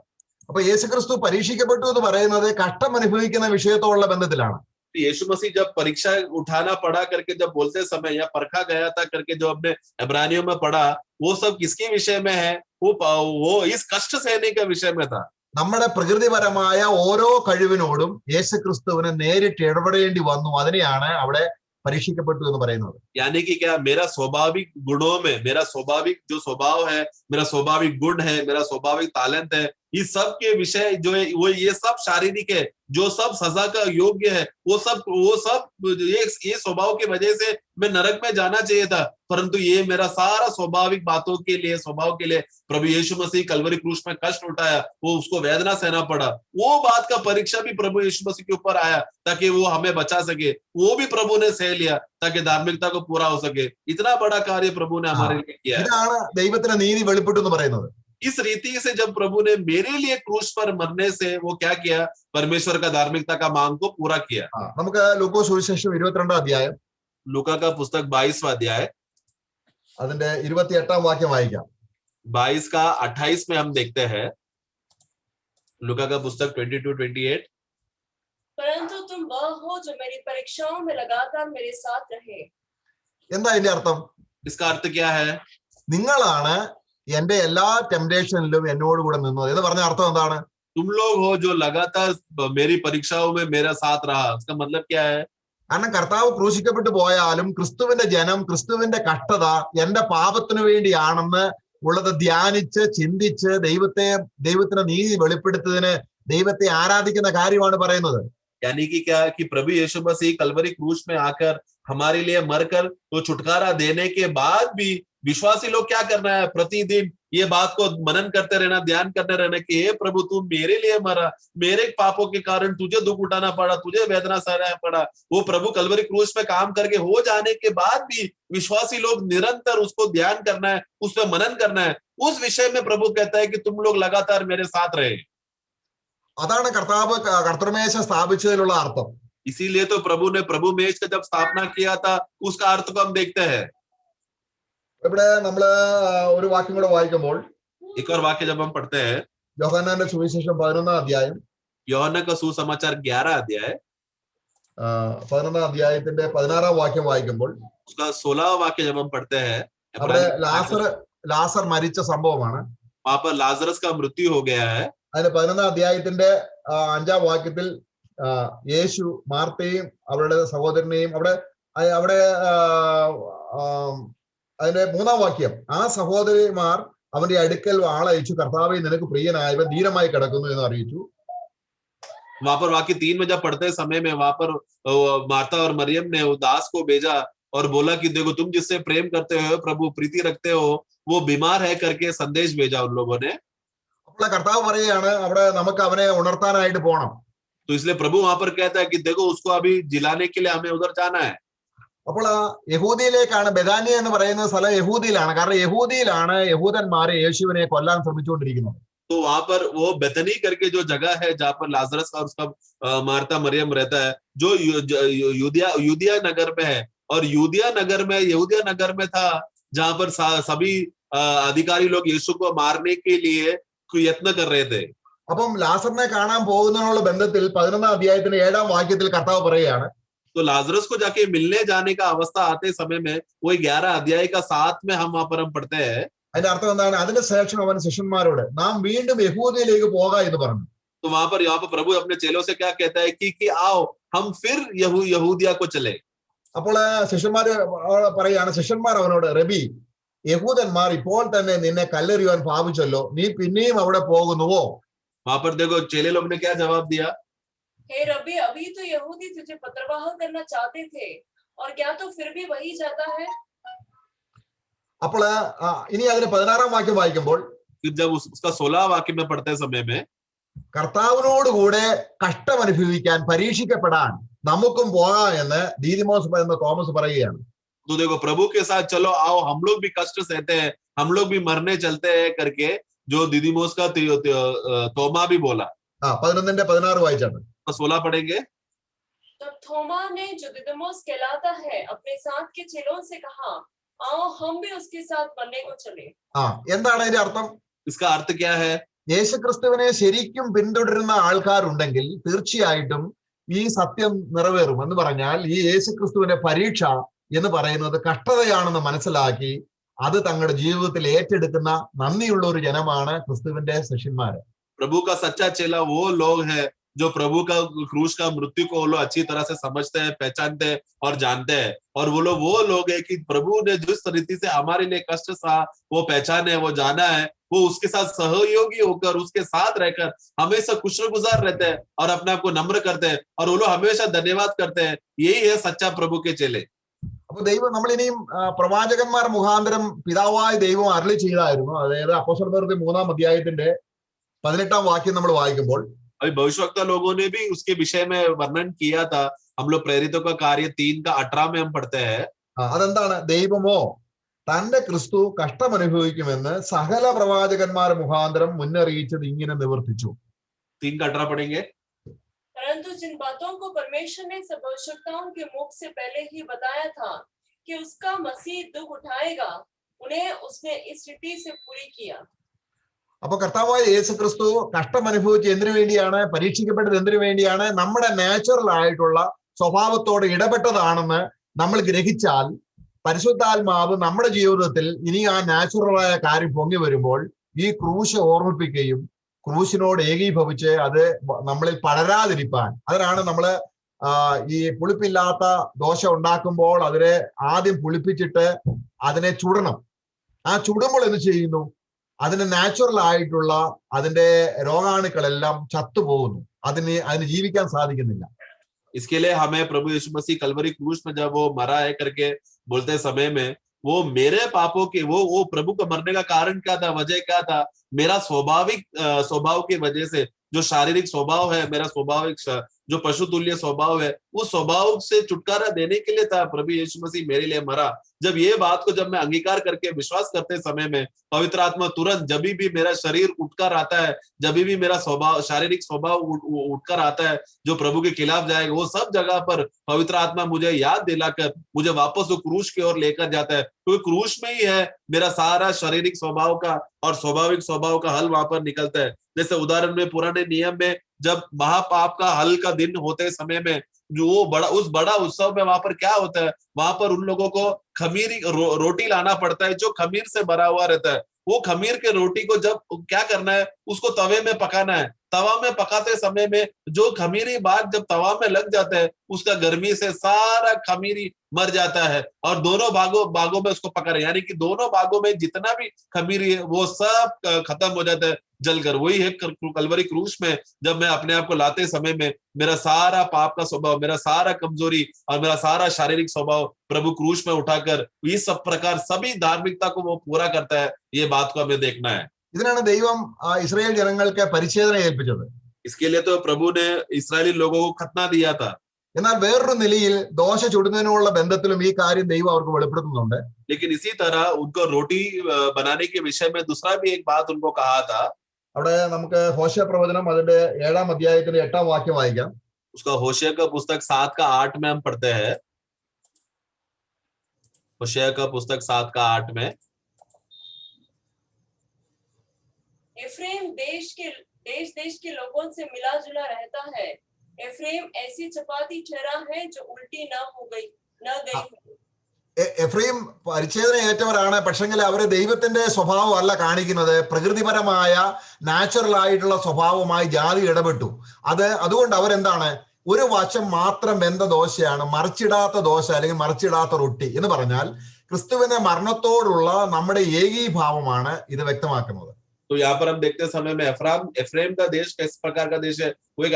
അപ്പൊ യേശു ക്രിസ്തു പരീക്ഷിക്കപ്പെട്ടു എന്ന് പറയുന്നത് കഷ്ടം അനുഭവിക്കുന്ന വിഷയത്തോടുള്ള ബന്ധത്തിലാണ്. यीशु मसीह जब परीक्षा उठाना पड़ा करके जब बोलते समय, या परखा गया था करके जो हमने इब्रानियों में पढ़ा, वो सब किसके विषय में है? वो इस कष्ट सहने के विषय में था। നമ്മുടെ പ്രകൃതിപരമായ ഓരോ കഴിവിനോടും യേശു ക്രിസ്തുവിന് നേരിട്ട് ഇടപെടേണ്ടി വന്നു. അതിനെയാണ് അവിടെ പരീക്ഷിക്കപ്പെട്ടു എന്ന് പറയുന്നത്. यानी कि क्या मेरा स्वाभाविक गुणों में, मेरा स्वाभाविक जो स्वभाव है, मेरा स्वाभाविक गुण है, मेरा स्वाभाविक तालेंट है, इस सब के विषय जो है वो ये सब शारीरिक है, जो सब सजा का योग्य है, वो सब ये स्वभाव की वजह से मैं नरक में जाना चाहिए था, परंतु ये मेरा सारा स्वाभाविक बातों के लिए, स्वभाव के लिए प्रभु यीशु मसीह कलवरी क्रूस में कष्ट उठाया, वो उसको वेदना सहना पड़ा, वो बात का परीक्षा भी प्रभु यीशु मसीह के ऊपर आया ताकि वो हमें बचा सके, वो भी प्रभु ने सह लिया ताकि धार्मिकता को पूरा हो सके। इतना बड़ा कार्य प्रभु ने हमारे लिए किया है। ഇതാണ് ദൈവത്തിന്റെ നീതി വെളിപ്പെട്ടു എന്ന് പറയുന്നത്. इस रीति से जब प्रभु ने मेरे लिए क्रूस पर मरने से वो क्या किया? परमेश्वर का धार्मिकता का मांग को पूरा किया। നമുക്ക് ലൂക്കോസ് സുവിശേഷം 22 അധ്യായം, लूका का पुस्तक 22वां अध्याय, അതിന്റെ 28 വാക്യം വായിക്കാം. 22 का 28 में हम देखते हैं, लूका का पुस्तक 22-28, परंतु तुम वह हो जो मेरी परीक्षाओं में लगातार मेरे साथ रहे। എന്താ ഇതിന്റെ അർത്ഥം? इसका अर्थ क्या है? നിങ്ങളാണ് എന്റെ എല്ലാ ടെംപ്റ്റേഷനിലും എന്നോട് കൂടെ നിന്നത് എന്ന് പറഞ്ഞ അർത്ഥം എന്താണ്? तुम लोग हो जो लगातार मेरी परीक्षाओं में मेरा साथ रहा। इसका मतलब क्या है? കാരണം കർത്താവ് ക്രൂശിക്കപ്പെട്ടു പോയാലും ക്രിസ്തുവിന്റെ ജനം, ക്രിസ്തുവിന്റെ കഷ്ടത എന്റെ പാപത്തിനു വേണ്ടിയാണെന്ന് ഉള്ളത് ധ്യാനിച്ച് ചിന്തിച്ച് ദൈവത്തിന് നീതി വെളിപ്പെടുത്തതിന് ദൈവത്തെ ആരാധിക്കുന്ന കാര്യമാണ് പറയുന്നത്. यानी कि क्या कि प्रभु यीशु मसीह कलवरी क्रूस में आकर हमारे लिए मरकर तो छुटकारा देने के बाद भी विश्वासी लोग क्या करना है? प्रतिदिन ये बात को मनन करते रहना, ध्यान करते रहना कि हे प्रभु तू मेरे लिए मरा, मेरे पापों के कारण तुझे दुख उठाना पड़ा, तुझे वेदना सहना पड़ा। वो प्रभु कलवरी क्रूस में काम करके हो जाने के बाद भी विश्वासी लोग निरंतर उसको ध्यान करना है, उस पर मनन करना है। उस विषय में प्रभु कहता है कि तुम लोग लगातार मेरे साथ रहे। അതാണ് കർത്താവ് കർത്തൃമേശ സ്ഥാപിച്ചതിലുള്ള അർത്ഥം. इसीलिए तो प्रभु ने प्रभु मेज का जब स्थापना किया था, उसका अर्थ को हम देखते हैं। ഇവിടെ നമ്മള് ഒരു വാക്യം കൂടെ വായിക്കുമ്പോൾ, एक और वाक्य जब हम पढ़ते हैं, യോഹന്നാന്റെ സുവിശേഷം 11 അധ്യായം, യോഹന്ന का सुसमाचार 11 अध्याय, 11 അധ്യായത്തിന്റെ 16 വാക്യം വായിക്കുമ്പോൾ, उसका 16 वाक्य जब हम पढ़ते हैं, അവിടെ ലാസർ മരിച്ച സംഭവമാണ്. वहां पर लाजरस का मृत्यु हो गया है। അതിന്റെ 11 അധ്യായത്തിന്റെ 5 വാക്യത്തിൽ യേശു മാർത്തയും അവരുടെ സഹോദരനെയും അവിടെ അതിന്റെ 3 വാക്യം, ആ സഹോദരിമാർ അവന്റെ അടുക്കൽ ആളയച്ചു, കർത്താവേ നിനക്ക് പ്രിയനായവൻ ധീരമായി കിടക്കുന്നു എന്ന് അറിയിച്ചു. वहां पर वाक्य 3 में जब पढ़ते समय में वहां पर मार्था और मरियम ने दास को भेजा और बोला कि देखो तुम जिससे प्रेम करते हो, प्रभु प्रीति रखते हो, वो बीमार है करके संदेश भेजा उन लोगों ने। അപ്പോൾ കർത്താവ് പറയുകയാണ് അവിടെ നമുക്ക് അവനെ ഉണർത്താനായിട്ട് പോകണം. तो इसलिए प्रभु वहां पर कहता है कि देखो उसको अभी जिलाने के लिए हमें उधर जाना है। അപ്പോൾ യഹൂദിയിലേക്കാണ്, ബെഥാനിയ എന്ന് പറയുന്ന സ്ഥലം യഹൂദിയിലാണ്. കാരണം യഹൂദിയിലാണ് യഹൂദന്മാരെ യേശുവിനെ കൊല്ലാൻ ശ്രമിച്ചുകൊണ്ടിരിക്കുന്നത്. तो वहां पर वो बेथनी करके जो जगह है जहां पर लाजरस और उसका मार्था मरियम रहता है, जो यूदिया नगर में है। और यहूदिया नगर में था जहां पर सभी अधिकारी लोग यीशु को मारने के लिए यत्न कर रहे थे। അപ്പം ലാസറിനെ കാണാൻ പോകുന്നതിനുള്ള ബന്ധത്തിൽ 11-ാം അധ്യായത്തിന്റെ 7-ാം വാക്യത്തിൽ കർത്താവ് പറയുകയാണ്, तो लाजरस को जाके मिलने जाने का अवस्था आते समय में वही 11 अध्याय का 7 में हम वहां पर हम पढ़ते हैं। അതിന്റെ അർത്ഥം എന്താണ്? അതിന് ശേഷം അവൻ ശിഷ്യന്മാരോട് നാം വീണ്ടും യഹൂദയിലേക്ക് പോകാം എന്ന് പറഞ്ഞു. तो वहां पर यहाँ पर प्रभु अपने चेलों से क्या कहता है कि आओ हम फिर यहूदिया को चले। അപ്പോൾ ശിഷ്യന്മാർ പറയാണ്, ശിഷ്യന്മാർ അവനോട്, റബി, യഹൂദന്മാർ ഇപ്പോൾ തന്നെ നിന്നെ കല്ലെറിയുവാൻ ഭാവിച്ചല്ലോ, നീ പിന്നെയും അവിടെ പോകുന്നുവോ? वहां पर देखो चेले लोग ने क्या जवाब दिया, हे रबी, अभी तो यहूदी तुझे पत्रवाह करना चाहते थे और क्या तो फिर भी वही जाता है? അപ്പോൾ ഇനി അതിന് 16-ാം വാക്യം വായിക്കുമ്പോൾ फिर जब उसका 16 वाक्य में पढ़ते समय में കർത്താവിനോടുകൂടെ കഷ്ടം അനുഭവിക്കാൻ, പരീക്ഷിക്കപ്പെടാൻ നമുക്കും പോകാം എന്ന് ദീദിമോസ് എന്ന തോമസ് പറയുകയാണ്. तो देखो प्रभु के साथ चलो, आओ हम लोग भी कष्ट सहते हैं, हम लोग भी मरने चलते हैं करके जो दीदीमोस का तोमा भी बोला। 11-16 വായിച്ചാണ്. 16 पढ़ेंगे। तब थोमा ने, जो दिदुमुस कहलाता है, अपने साथ के चेलों से कहा, आओ हम भी उसके साथ मरने को चले। എന്താണ് അതിന്റെ അർത്ഥം? इसका अर्थ क्या है? യേശുക്രിസ്തുവിനെ ശരിക്കും പിന്തുടരുന്ന ആൾക്കാരുണ്ടെങ്കിൽ തീർച്ചയായിട്ടും ഈ സത്യം നിറവേറും. എന്ന് പറഞ്ഞാൽ ഈ യേശുക്രിസ്തുവിന്റെ പരീക്ഷ എന്ന് പറയുന്നത് കഷ്ടതയാണെന്ന് മനസ്സിലാക്കി അത് തങ്ങളുടെ ജീവിതത്തിൽ ഏറ്റെടുക്കുന്ന നന്ദിയുള്ള ഒരു ജനമാണ് ക്രിസ്തുവിന്റെ ശിഷ്യന്മാര്. प्रभु का सच्चा चेला वो लोग हैं जो प्रभु का क्रूस का मृत्यु को वो लोग अच्छी तरह से समझते हैं, पहचानते हैं और जानते हैं। और वो लोग हैं कि प्रभु ने जिस रीति से हमारे लिए कष्ट सहा, वो पहचाने, वो जाना है, वो उसके साथ सहयोगी होकर, उसके साथ रहकर हमेशा कुशलगुजार रहते हैं और अपने आप को नम्र करते हैं और वो लोग हमेशा धन्यवाद करते हैं। यही है सच्चा प्रभु के चेले। അപ്പൊ ദൈവം, നമ്മളിനിയും പ്രവാചകന്മാർ മുഖാന്തരം പിതാവായ ദൈവം അരുളി ചെയ്തായിരുന്നു. അതായത് അപ്പോസ്തലപ്രവൃത്തി 3-ാം അധ്യായത്തിന്റെ 18-ാം വാക്യം നമ്മൾ വായിക്കുമ്പോൾ अभी भविष्यवक्ता लोगों ने भी उसके विषय में वर्णन किया था। हम लोग प्रेरितों का कार्य 3:18 में हम पढ़ते हैं। അതെന്താണ്? ദൈവമോ തന്റെ ക്രിസ്തു കഷ്ടം അനുഭവിക്കുമെന്ന് സകല പ്രവാചകന്മാർ മുഖാന്തരം മുന്നറിയിച്ചത് ഇങ്ങനെ നിവർത്തിച്ചു. 3:18 पढ़ेंगे। परंतु जिन बातों को परमेश्वर ने सब भविष्यवक्ताओं के मुख से पहले ही बताया था कि उसका मसीह दुख उठाएगा, उन्हें उसने इस रीति से पूरी किया। അപ്പൊ കർത്താവായ യേശു ക്രിസ്തു കഷ്ടം അനുഭവിച്ച് എന്തിനു വേണ്ടിയാണ്? പരീക്ഷിക്കപ്പെട്ടത് എന്തിനു വേണ്ടിയാണ്? നമ്മുടെ നാച്ചുറൽ ആയിട്ടുള്ള സ്വഭാവത്തോട് ഇടപെട്ടതാണെന്ന് നമ്മൾ ഗ്രഹിച്ചാൽ പരിശുദ്ധാത്മാവ് നമ്മുടെ ജീവിതത്തിൽ ഇനി ആ നാച്ചുറലായ കാര്യം പൊങ്ങി വരുമ്പോൾ ഈ ക്രൂശ് ഓർമ്മിപ്പിക്കുകയും ക്രൂശിനോട് ഏകീഭവിച്ച് അത് നമ്മളിൽ പടരാതിരിപ്പാൻ, അതിനാണ് നമ്മള് ഈ പുളിപ്പില്ലാത്ത ദോശ ഉണ്ടാക്കുമ്പോൾ അതിനെ ആദ്യം പുളിപ്പിച്ചിട്ട് അതിനെ ചുടണം. ആ ചുടുമ്പോൾ എന്ത് ചെയ്യുന്നു? അതിന് നാച്ചുറൽ ആയിട്ടുള്ള അതിന്റെ രോഗാണുക്കളെല്ലാം ചത്തുപോകുന്നു. അതിന് ജീവിക്കാൻ സാധിക്കുന്നില്ല. इसके लिए हमें प्रभु यीशु मसीह कलवरी क्रूस में जब वो मरा है करके बोलते समय में, वो मेरे पापों के वो प्रभु का मरने का कारण क्या था, वजह क्या था? मेरा स्वाभाविक स्वभाव की वजह से, जो शारीरिक स्वभाव है, मेरा स्वाभाविक जो पशु तुल्य स्वभाव है, उस स्वभाव से छुटकारा देने के लिए था प्रभु यीशु मसीह मेरे लिए मरा। जब ये बात को जब मैं अंगीकार करके विश्वास करते समय में पवित्र आत्मा तुरंत जब भी मेरा शरीर उठकर आता है, जब भी मेरा स्वभाव शारीरिक स्वभाव उठकर आता है जो प्रभु के खिलाफ जाएगा, वो सब जगह पर पवित्र आत्मा मुझे याद दिलाकर मुझे वापस वो क्रूस की ओर लेकर जाता है। क्योंकि क्रूस में ही है मेरा सारा शारीरिक स्वभाव का और स्वाभाविक स्वभाव का हल वहां पर निकलता है। जैसे उदाहरण में पुराने नियम में जब महापाप का हल का दिन होते समय में जो वो बड़ा उत्सव में वहां पर क्या होता है, वहां पर उन लोगों को खमीरी रोटी लाना पड़ता है जो खमीर से भरा हुआ रहता है। वो खमीर के रोटी को जब क्या करना है, उसको तवे में पकाना है। तवा में पकाते समय में जो खमीरी भाग जब तवा में लग जाता है, उसका गर्मी से सारा खमीरी मर जाता है और दोनों भागों में उसको पका रहे, यानी कि दोनों भागों में जितना भी खमीरी है वो सब खत्म हो जाता है जलकर। वही है कलवरी क्रूस में जब मैं अपने आप को लाते समय में मेरा सारा पाप का स्वभाव, मेरा सारा कमजोरी और मेरा सारा शारीरिक स्वभाव प्रभु क्रूस में उठाकर इस सब प्रकार सभी धार्मिकता को वो पूरा करता है। ये बात को हमें देखना है। ഇതിനാണ് ദൈവം ഇസ്രായേൽ ജനങ്ങൾക്ക് പരിച്ഛേദന ഏൽപ്പിച്ചത്. इसके लिए तो प्रभु ने इस्राएली लोगों को खतना दिया था। എന്നാൽ വേറൊരു നിലയിൽ ദോശ ചുടുന്നതിനുള്ള ബന്ധത്തിലും ഈ കാര്യം ദൈവം അവർക്ക് വെളിപ്പെടുത്തുന്നുണ്ട്. लेकिन इसी तरह उनको रोटी बनाने के विषय में दूसरा भी एक बात उनको कहा था। അവിടെ നമുക്ക് ഹോശേയ പ്രവചനം അതിന്റെ 7-ാം അധ്യായത്തിന്റെ 8-ാം വാക്യം വായിക്കാം. उसका होशे का पुस्तक 7-8 में हम पढ़ते हैं। होशे का पुस्तक 7-8 में, एफ्रेम देश के लोगों से मिला जुला रहता है। एफ्रेम ऐसी चपाती ठहरा है जो उल्टी न गई। എഫ്രൈം പരിച്ഛേദന ഏറ്റവരാണ്, പക്ഷെങ്കിൽ അവര് ദൈവത്തിന്റെ സ്വഭാവം അല്ല കാണിക്കുന്നത്, പ്രകൃതിപരമായ നാച്ചുറൽ ആയിട്ടുള്ള സ്വഭാവമായി ജാതി ഇടപെട്ടു. അതുകൊണ്ട് അവരെന്താണ്, ഒരു വശം മാത്രം വെന്ത ദോശയാണ്, മറിച്ചിടാത്ത ദോശ അല്ലെങ്കിൽ മറിച്ചിടാത്ത റൊട്ടി എന്ന് പറഞ്ഞാൽ ക്രിസ്തുവിന്റെ മരണത്തോടുള്ള നമ്മുടെ ഏകീഭാവമാണ് ഇത് വ്യക്തമാക്കുന്നത്. तो यहाँ पर हम देखते समय में एफ्रेम का देश किस प्रकार का देश है। वो एक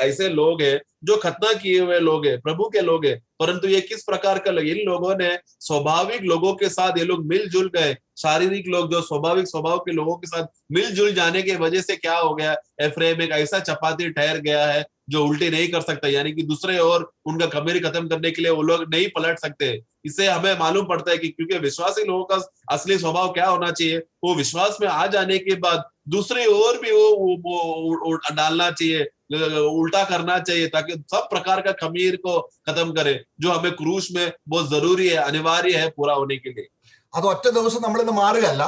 ऐसे लोग हैं जो खतना किए हुए लोग हैं, प्रभु के लोग हैं, परंतु ये किस प्रकार का लोग, इन लोगों ने स्वाभाविक लोगों के साथ ये लोग मिलजुल गए। शारीरिक लोग जो स्वाभाविक स्वभाव के लोगों के साथ मिलजुल जाने की वजह से क्या हो गया, एफ्रेम एक ऐसा चपाती ठहर गया है जो उल्टी नहीं कर सकता, यानी कि दूसरे ओर उनका खमीर खत्म करने के लिए वो लोग नहीं पलट सकते। इससे हमें मालूम पड़ता है कि क्योंकि विश्वासी लोगों का असली स्वभाव क्या होना चाहिए, वो विश्वास में आ जाने के बाद दूसरी ओर भी वो डालना चाहिए, उल्टा करना चाहिए, ताकि सब प्रकार का खमीर को खत्म करे जो हमें क्रूस में बहुत जरूरी है, अनिवार्य है पूरा होने के लिए। അത് ഒറ്റ ദിവസം നമ്മളിന്ന് മാറുകയല്ല.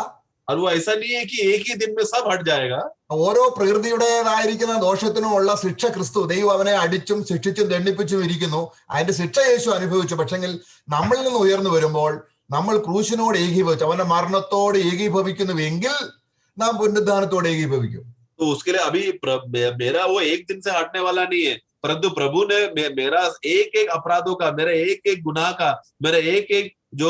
और वो ऐसा नहीं है कि एक ही दिन में सब हट जाएगा। ഓരോ പ്രകൃതിയുടേതായിരിക്കുന്ന ദോഷത്തിനുമുള്ള ശിക്ഷ ക്രിസ്തു, ദൈവം അവനെ അടിച്ചും ശിക്ഷിച്ചും ദണ്ഡിപ്പിച്ചും ഇരിക്കുന്നു. അതിന്റെ ശിക്ഷ യേശു അനുഭവിച്ചു. പക്ഷെങ്കിൽ നമ്മളിൽ നിന്ന് ഉയർന്നു വരുമ്പോൾ നമ്മൾ ക്രൂശിനോട് ഏകീഭവിച്ചു, അവന്റെ മരണത്തോട് ഏകീഭവിക്കുന്നുവെങ്കിൽ നാം പുനരുദ്ധാനത്തോട് ഏകീഭവിക്കും. तो उसके लिए अभी मेरा वो एक दिन से हटने वाला नहीं है, परंतु प्रभु ने मेरा एक एक अपराधों का, मेरा एक एक गुनाह का, मेरा एक एक जो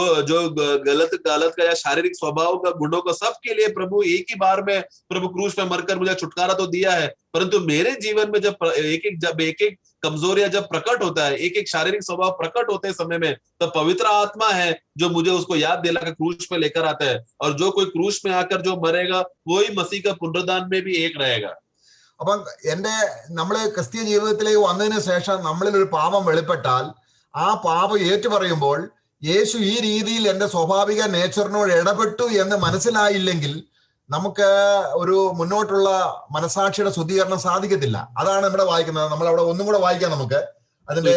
गलत का या शारीरिक स्वभाव का गुणों का, सबके लिए प्रभु एक ही बार में प्रभु क्रूस पे मरकर मुझे छुटकारा तो दिया है। परंतु मेरे जीवन में जब एक कमजोरियां जब प्रकट होता है, एक एक शारीरिक स्वभाव प्रकट होते समय में, तब पवित्र आत्मा है जो मुझे उसको याद दिलाकर क्रूस पे लेकर आता है। और जो कोई क्रूस में आकर जो मरेगा वही मसीह का पुनरुद्धान में भी एक रहेगा। അപ്പം നമ്മള് ക്രിസ്തീയ ജീവിതത്തിലേക്ക് വന്നതിന് ശേഷം നമ്മളിൽ ഒരു പാപം വെളിപ്പെട്ടാൽ ആ പാപം ഏറ്റുപറയുമ്പോൾ യേശു ഈ രീതിയിൽ എന്റെ സ്വാഭാവിക നേച്ചറിനോട് ഇടപെട്ടു എന്ന് മനസ്സിലായില്ലെങ്കിൽ നമുക്ക് ഒരു മുന്നോട്ടുള്ള മനസാക്ഷിയുടെ ശുദ്ധീകരണം സാധിക്കത്തില്ല. അതാണ് ഇവിടെ വായിക്കുന്നത്. നമ്മൾ അവിടെ ഒന്നും കൂടെ വായിക്കാം. നമുക്ക് അതിന്റെ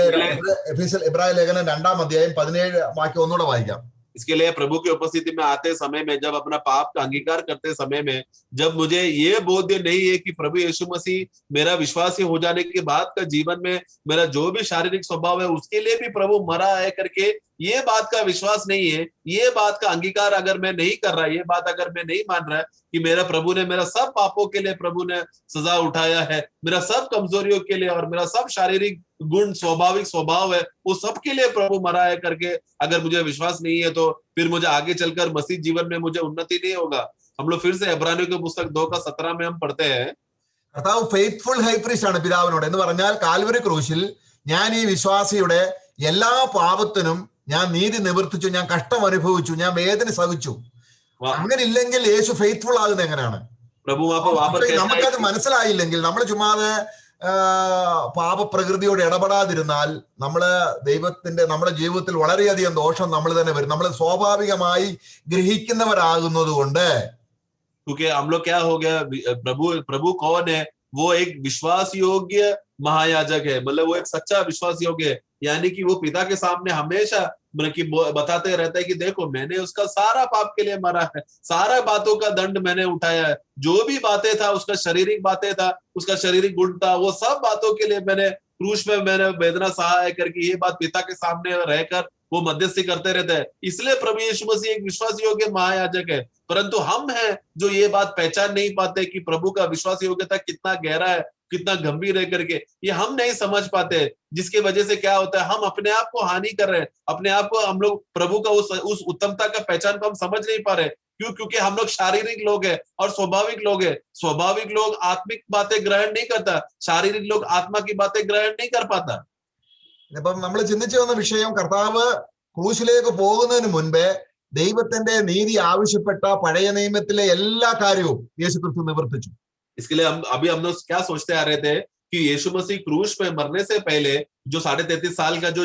ഇബ്രായ ലേഖനം 2-ാം അധ്യായം 17 വാക്യം ഒന്നുകൂടെ വായിക്കാം. इसके लिए प्रभु की उपस्थिति में आते समय में, जब अपना पाप का अंगीकार करते समय में, जब मुझे ये बोध नहीं है कि प्रभु यीशु मसीह मेरा विश्वासी हो जाने के बाद का जीवन में मेरा जो भी शारीरिक स्वभाव है उसके लिए भी प्रभु मरा है करके, ये बात का विश्वास नहीं है, ये बात का अंगीकार अगर मैं नहीं कर रहा, ये बात अगर मैं नहीं मान रहा कि मेरा प्रभु ने मेरा सब पापों के लिए प्रभु ने सजा उठाया है, मेरा सब कमजोरियों के लिए और मेरा सब शारीरिक गुण स्वाभाविक स्वभाव है वो सबके लिए प्रभु मरा है करके अगर मुझे विश्वास नहीं है, तो फिर मुझे आगे चलकर मसीह जीवन में मुझे उन्नति नहीं होगा। हम लोग फिर से इब्रानियों के पुस्तक 2:17 में हम पढ़ते हैं, കർത്താവ് ഫെയ്ത്ത്ഫുൾ ഹൈ പ്രീസ്റ്റ് ആണ് പിതാവിനോട് എന്ന് പറഞ്ഞാൽ കാൽവരി ക്രൂശിൽ ഞാൻ ഈ വിശ്വാസിയുടെ എല്ലാ പാപത്തിനും ഞാൻ നീതി നിവർത്തിച്ചു, ഞാൻ കഷ്ടം അനുഭവിച്ചു, ഞാൻ വേദന സഹിച്ചു. അങ്ങനെ ഇല്ലെങ്കിൽ യേശു ഫെയ്ത്ത്ഫുൾ ആകുന്നത് എങ്ങനെയാണ്? നമുക്കത് മനസ്സിലായില്ലെങ്കിൽ, നമ്മൾ ചുമ്മാതെ പാപപ്രകൃതിയോട് ഇടപെടാതിരുന്നാൽ നമ്മുടെ ജീവിതത്തിൽ വളരെയധികം ദോഷം നമ്മൾ തന്നെ വരും. നമ്മൾ സ്വാഭാവികമായി ഗ്രഹിക്കുന്നവരാകുന്നത് കൊണ്ട്. क्योंकि हम लोग क्या हो गया, प्रभु कौन है? वो एक विश्वास योग्य महायाजक है, मतलब वो एक सच्चा विश्वास योग्य है, यानी कि वो पिता के सामने हमेशा बताते रहता है कि देखो मैंने उसका सारा पाप के लिए मरा है, सारा बातों का दंड मैंने उठाया है, जो भी बातें था उसका शारीरिक बातें था, उसका शारीरिक गुण था, वो सब बातों के लिए मैंने क्रूस में मैंने वेदना सहा है करके ये बात पिता के सामने रहकर वो मध्यस्थी करते रहते हैं। इसलिए प्रभु यीशु मसीह एक विश्वास योग्य महायाजक है। परंतु हम हैं जो ये बात पहचान नहीं पाते कि प्रभु का विश्वास योग्यता कितना गहरा है, कितना गंभीर है करके, ये हम नहीं समझ पाते, जिसकी वजह से क्या होता है, हम अपने आप को हानि कर रहे हैं, अपने आप को हम लोग प्रभु का उस उत्तमता का पहचान को हम समझ नहीं पा रहे। क्यों? क्योंकि हम लोग शारीरिक लोग हैं और स्वाभाविक लोग हैं। स्वाभाविक लोग आत्मिक बातें ग्रहण नहीं करता, शारीरिक लोग आत्मा की बातें ग्रहण नहीं कर पाता। ഇപ്പം നമ്മൾ ചിന്തിച്ചു വന്ന വിഷയം, കർത്താവ് ക്രൂശിലേക്ക് പോകുന്നതിന് മുൻപേ ദൈവത്തിന്റെ നീതി ആവശ്യപ്പെട്ട പഴയ നിയമത്തിലെ എല്ലാ കാര്യവും യേശുക്രിസ്തു നിവർത്തിച്ചു. इसके लिए हम लोग क्या सोचते आ रहे थे कि यीशु मसीह क्रूस पे मरने से पहले जो 33.5 साल का जो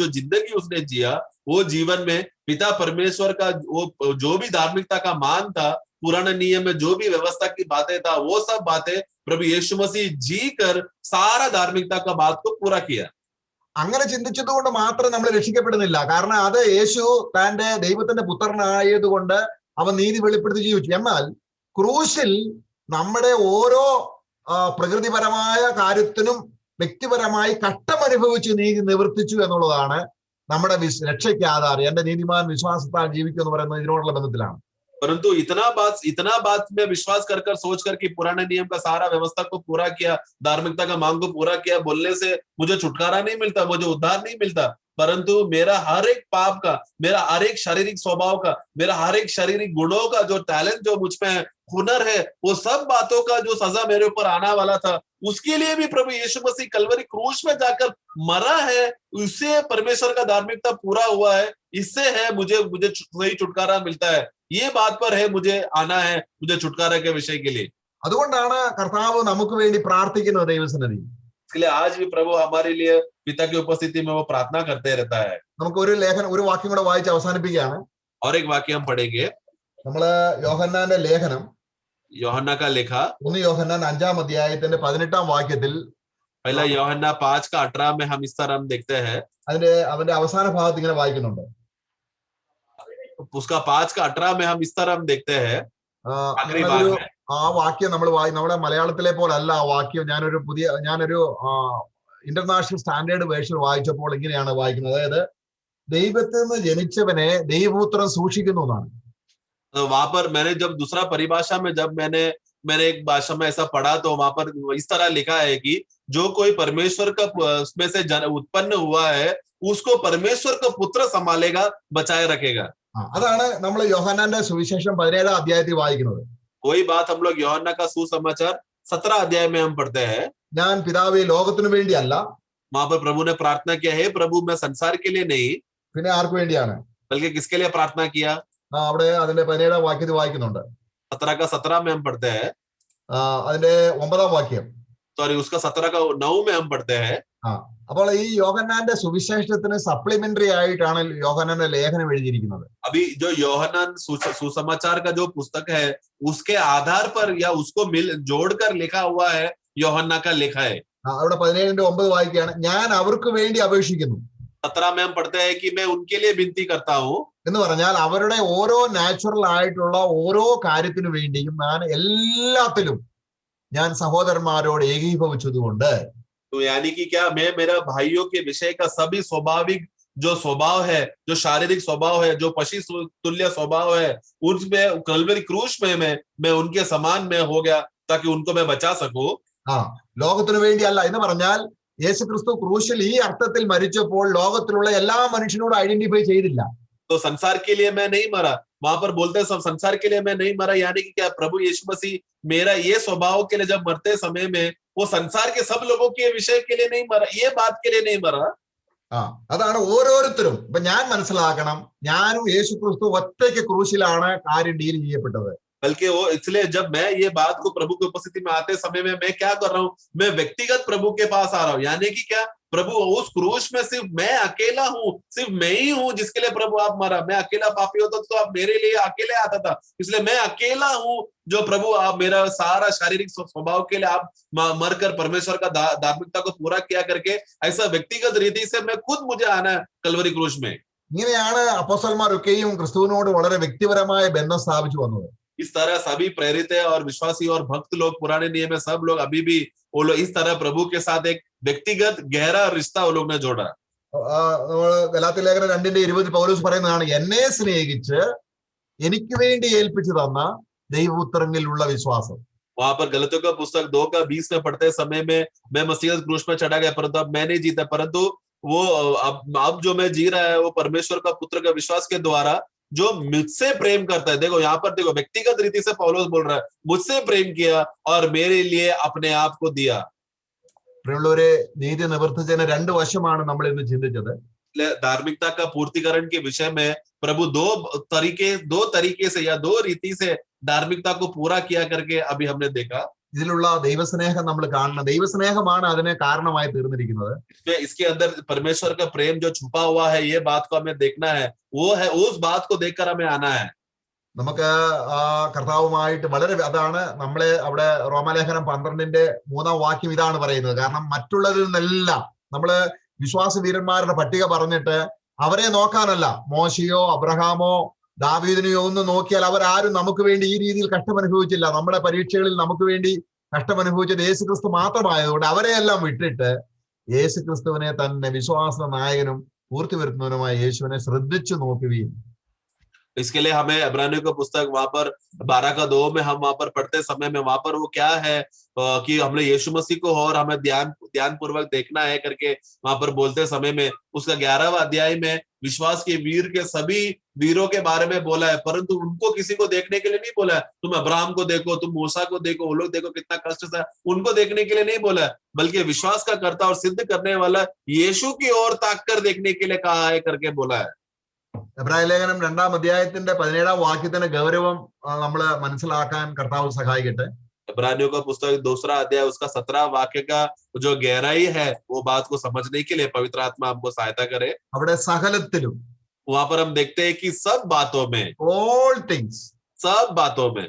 जिंदगी उसने जिया, वो जीवन में पिता परमेश्वर का वो जो भी धार्मिकता का मान था, पुराने नियम में जो भी व्यवस्था की बातें था, वो सब बातें प्रभु यीशु मसीह जी कर सारा धार्मिकता का बात को पूरा किया। അങ്ങനെ ചിന്തിച്ചത് കൊണ്ട് മാത്രം നമ്മൾ രക്ഷിക്കപ്പെടുന്നില്ല. കാരണം അത് യേശു തന്റെ ദൈവത്തിന്റെ പുത്രനായത് കൊണ്ട് അവൻ നീതി വെളിപ്പെടുത്തി ജീവിച്ചു. എന്നാൽ ക്രൂശിൽ നമ്മുടെ ഓരോ പ്രകൃതിപരമായ കാര്യത്തിനും വ്യക്തിപരമായി കഷ്ടമനുഭവിച്ച് നീതി നിവർത്തിച്ചു എന്നുള്ളതാണ് നമ്മുടെ രക്ഷയ്ക്ക് ആധാരം. എന്റെ നീതിമാൻ വിശ്വാസത്താൽ ജീവിക്കും എന്ന് പറയുന്നത് ഇതിനോടുള്ള ബന്ധത്തിലാണ്. परंतु इतना बात में विश्वास कर सोच कर कि पुराने नियम का सारा व्यवस्था को पूरा किया, धार्मिकता का मांग को पूरा किया बोलने से मुझे छुटकारा नहीं मिलता, मुझे उद्धार नहीं मिलता, परंतु मेरा हर एक पाप का, मेरा हर एक शारीरिक स्वभाव का, मेरा हर एक शारीरिक गुणों का जो टैलेंट जो मुझ में हुनर है, वो सब बातों का जो सजा मेरे ऊपर आने वाला था, उसके लिए भी प्रभु यीशु मसीह कलवरी क्रूस में जाकर मरा है। उससे परमेश्वर का धार्मिकता पूरा हुआ है, इससे है मुझे सही छुटकारा मिलता है। ये बात पर है मुझे आना है, मुझे छुटकारा के विषय के लिए। അതുകൊണ്ടാണ് കർത്താവ് നമുക്ക് വേണ്ടി പ്രാർത്ഥിക്കുന്നത് ദൈവസന്നിധി. इसलिए आज भी प्रभु हमारे लिए पिता की उपस्थिति में वो प्रार्थना करते रहता है. നമുക്ക് ഒരു വാക്യം കൂടെ വായിച്ച് അവസാനിപ്പിക്കുകയാണ്. और एक वाक्य हम पढ़ेंगे. നമ്മള് യോഹന്നാന്റെ ലേഖനം, യോഹന്ന का लेखा 1 യോഹന്നാൻ 5-ാം അധ്യായത്തിന്റെ 18-ാം വാക്യത്തിൽ, पहला യോഹന്ന 5:18 में हम इस तरह हम देखते हैं. അവന്റെ അവസാന ഭാഗത്ത് ഇങ്ങനെ വായിക്കുന്നുണ്ട്. उसका 5:18 में हम इस तरह हम देखते हैं. आखिरी भाग में ആ വാക്യം നമ്മുടെ മലയാളത്തിലെ പോലല്ല ആ വാക്യം. ഞാനൊരു ഇന്റർനാഷണൽ സ്റ്റാൻഡേർഡ് വേർഷൻ വായിച്ചപ്പോൾ ഇങ്ങനെയാണ് വായിക്കുന്നത്. അതായത് ദൈവത്തിൽ നിന്ന് ജനിച്ചവനെ ദൈവപുത്രൻ സൂക്ഷിക്കുന്നു എന്നാണ്. वहां पर मैंने जब दूसरा परिभाषा में जब मैंने एक भाषा में ऐसा पढ़ा तो वहां पर इस तरह लिखा है कि जो कोई परमेश्वर का उसमें से उत्पन्न हुआ है उसको परमेश्वर का पुत्र संभालेगा, बचाए रखेगा. അതാണ് നമ്മൾ യോഹന്നാന്റെ സുവിശേഷം 17-ാം അധ്യായത്തിൽ വായിക്കുന്നത്. वही बात हम लोग യോഹന്ന का सुसमाचार 17 अध्याय में हम पढ़ते हैं. ഞാൻ പിതാവേ ലോകത്തിനു വേണ്ടിയല്ല, वहां पर प्रभु ने प्रार्थना किया है, प्रभु मैं संसार के लिए नहीं, പിന്നെ ആർക്ക് വേണ്ടിയാണ്? बल्कि किसके लिए प्रार्थना किया? അവിടെ അതിന്റെ 17-ാം വാക്യത്തിൽ വായിക്കുന്നുണ്ട്. 17 का 17 में हम पढ़ते हैं. അതിന്റെ 9-ാം വാക്യം, सॉरी उसका 17 का 9 में हम पढ़ते हैं. അപ്പോൾ ഈ യോഹന്നാന്റെ സുവിശേഷത്തിന് സപ്ലിമെന്ററി ആയിട്ടാണ് യോഹന്നാന്റെ ലേഖനം എഴുതിയിരിക്കുന്നത്. अभी जो യോഹന്നാൻ सुसमाचार का जो पुस्तक है उसके आधार पर या उसको जोड़कर लिखा हुआ है യോഹന്ന का लेखा है. അവിടെ 17-9 വായിക്കുകയാണ്, ഞാൻ അവർക്ക് വേണ്ടി അപേക്ഷിക്കുന്നു. 17 में हम पढ़ते हैं कि मैं उनके लिए विनती करता हूँ. എന്ന് പറഞ്ഞാൽ അവരുടെ ഓരോ നാച്ചുറൽ ആയിട്ടുള്ള ഓരോ കാര്യത്തിനു വേണ്ടിയും ഞാൻ എല്ലാത്തിലും ഞാൻ സഹോദരന്മാരോട് ഏകീഭവിച്ചതുകൊണ്ട്, तो यानी कि क्या मैं मेरा भाइयों के विषय का सभी स्वाभाविक जो स्वभाव है, जो शारीरिक स्वभाव है, जो पशु तुल्य स्वभाव है, उसमें कलवरी क्रूस में मैं उनके समान में हो गया ताकि उनको मैं बचा सकूं. ലോകത്തിനു വേണ്ടിയല്ല എന്ന് പറഞ്ഞാൽ യേശു ക്രിസ്തു ക്രൂശിൽ ഈ അർത്ഥത്തിൽ മരിച്ചപ്പോൾ ലോകത്തിലുള്ള എല്ലാ മനുഷ്യനോടും ഐഡന്റിഫൈ ചെയ്തില്ല. तो संसार के लिए मैं नहीं मरा, वहां पर बोलते हैं सब संसार के लिए मैं नहीं मरा, यानी कि क्या प्रभु यीशु मसीह मेरा ये स्वभाव के लिए जब मरते समय में वो संसार के सब लोगों के विषय के लिए नहीं मरा, ये बात के लिए नहीं मरा. അതാണ് ഓരോരുത്തരും. ഇപ്പൊ ഞാൻ മനസ്സിലാക്കണം, ഞാനും യേശു ക്രിസ്തു ഒറ്റയ്ക്ക് ക്രൂശിലാണ് കാര്യം ഡീൽ ചെയ്യപ്പെട്ടത്. बल्कि वो इसलिए जब मैं ये बात को प्रभु की उपस्थिति में आते समय में मैं क्या कर रहा हूँ, मैं व्यक्तिगत प्रभु के पास आ रहा हूँ. यानी कि क्या प्रभु उस क्रूस में सिर्फ मैं अकेला हूँ, सिर्फ मैं ही हूँ जिसके लिए प्रभु आप मरा. मैं अकेला पापी होता तो आप मेरे लिए अकेले आता था, इसलिए मैं अकेला हूँ जो प्रभु आप मेरा सारा शारीरिक स्वभाव के लिए आप मरकर परमेश्वर का धार्मिकता को पूरा किया करके ऐसा व्यक्तिगत रीति से मैं खुद मुझे आना है कलवरी क्रूस में. ഇങ്ങനെയാണ് അപ്പോസ്തലന്മാരൊക്കെയും ക്രിസ്തുവിനോട് വളരെ വ്യക്തിപരമായ ബന്ധം സ്ഥാപിച്ചു വന്നത്. इस तरह सभी प्रेरित है और विश्वासी और भक्त लोग पुराने नियम में सब लोग अभी भी वो लोग इस तरह प्रभु के साथ एक व्यक्तिगत गहरा रिश्ता वो लोग ने जोड़ा. ഗലാത്യ ലേഖനം 2:20 പൗലോസ് പറയുന്നതാണ്, എന്നെ സ്നേഹിച്ച് എനിക്ക് വേണ്ടി ഏൽപ്പിച്ചു തന്ന ദൈവപുത്രനിലുള്ള വിശ്വാസം. वहां पर गलतियों का पुस्तक 2:20 में पढ़ते समय में मैं मसीह क्रूस में चढ़ा गया, परंतु अब मैं नहीं जीता, परंतु वो अब जो मैं जी रहा है वो परमेश्वर का पुत्र का विश्वास के द्वारा जो मुझसे प्रेम करता है. देखो यहाँ पर देखो व्यक्तिगत रीति से पौलुस बोल रहा है, मुझसे प्रेम किया और मेरे लिए अपने आप को दिया. പ്രിയമുള്ളവരെ, നീതി നിവർത്തിച്ചതിന് 2 വശമാണ് നമ്മൾ ഇന്ന് ചിന്തിച്ചത്. धार्मिकता का पूर्तिकरण के विषय में प्रभु दो तरीके से या 2 रीति से धार्मिकता को पूरा किया करके अभी हमने देखा. ഇതിലുള്ള ദൈവസ്നേഹം നമ്മൾ കാണണം. ദൈവസ്നേഹമാണ് അതിന് കാരണമായി തീർന്നിരിക്കുന്നത്. इसके अंदर परमेश्वर का प्रेम जो छुपा हुआ है, ये बात को हमें देखना है, वो है उस बात को देखकर हमें आना है. നമുക്ക് കർത്താവുമായിട്ട് വളരെ അതാണ് നമ്മളെ അവിടെ റോമാലേഖനം 12:3 ഇതാണ് പറയുന്നത്. കാരണം മറ്റുള്ളതിൽ നിന്നെല്ലാം നമ്മള് വിശ്വാസ വീരന്മാരുടെ പട്ടിക പറഞ്ഞിട്ട് അവരെ നോക്കാനല്ല, മോശയോ അബ്രഹാമോ ദാവീദിനെയോ ഒന്ന് നോക്കിയാൽ അവരാരും നമുക്ക് വേണ്ടി ഈ രീതിയിൽ കഷ്ടമനുഭവിച്ചില്ല. നമ്മുടെ പരീക്ഷകളിൽ നമുക്ക് വേണ്ടി കഷ്ടമനുഭവിച്ചത് യേശുക്രിസ്തു മാത്രമായതുകൊണ്ട് അവരെയെല്ലാം വിട്ടിട്ട് യേശുക്രിസ്തുവിനെ തന്നെ വിശ്വാസ നായകനും പൂർത്തി വരുത്തുന്നവനുമായ യേശുവിനെ ശ്രദ്ധിച്ചു നോക്കുകയും. इसके लिए हमें इब्रानियों का पुस्तक वहां पर 12:2 में हम वहां पर पढ़ते समय में वहां पर वो क्या है कि हमने यीशु मसीह को और हमें ध्यान पूर्वक देखना है करके वहां पर बोलते समय में उसका 11वां अध्याय में विश्वास के वीर के सभी वीरों के बारे में बोला है, परंतु उनको किसी को देखने के लिए नहीं बोला है. तुम अब्राहम को देखो, तुम मूसा को देखो, वो लोग देखो कितना कष्ट था, उनको देखने के लिए नहीं बोला है, बल्कि विश्वास का कर्ता और सिद्ध करने वाला यीशु की ओर ताक कर देखने के लिए कहा है करके बोला है. എബ്രായ ലേഖനം 2-ാം അധ്യായത്തിന്റെ 17-ാം വാക്യത്തിന്റെ ഗൗരവം നമ്മൾ മനസ്സിലാക്കാൻ കർത്താവ് സഹായിക്കട്ടെ. इब्रानियों का पुस्तक 2 अध्याय उसका 17 वाक्य का जो गहराई है वो बात को समझने के लिए पवित्र आत्मा हमको सहायता करे. അവിടെ സകലത്തിലും वहां पर हम देखते हैं कि सब बातों में, all things, सब बातों में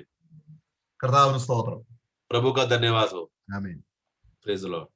കർത്താവിന് സ്തോത്രം. प्रभु का धन्यवाद हो. ആമേൻ. Praise the Lord.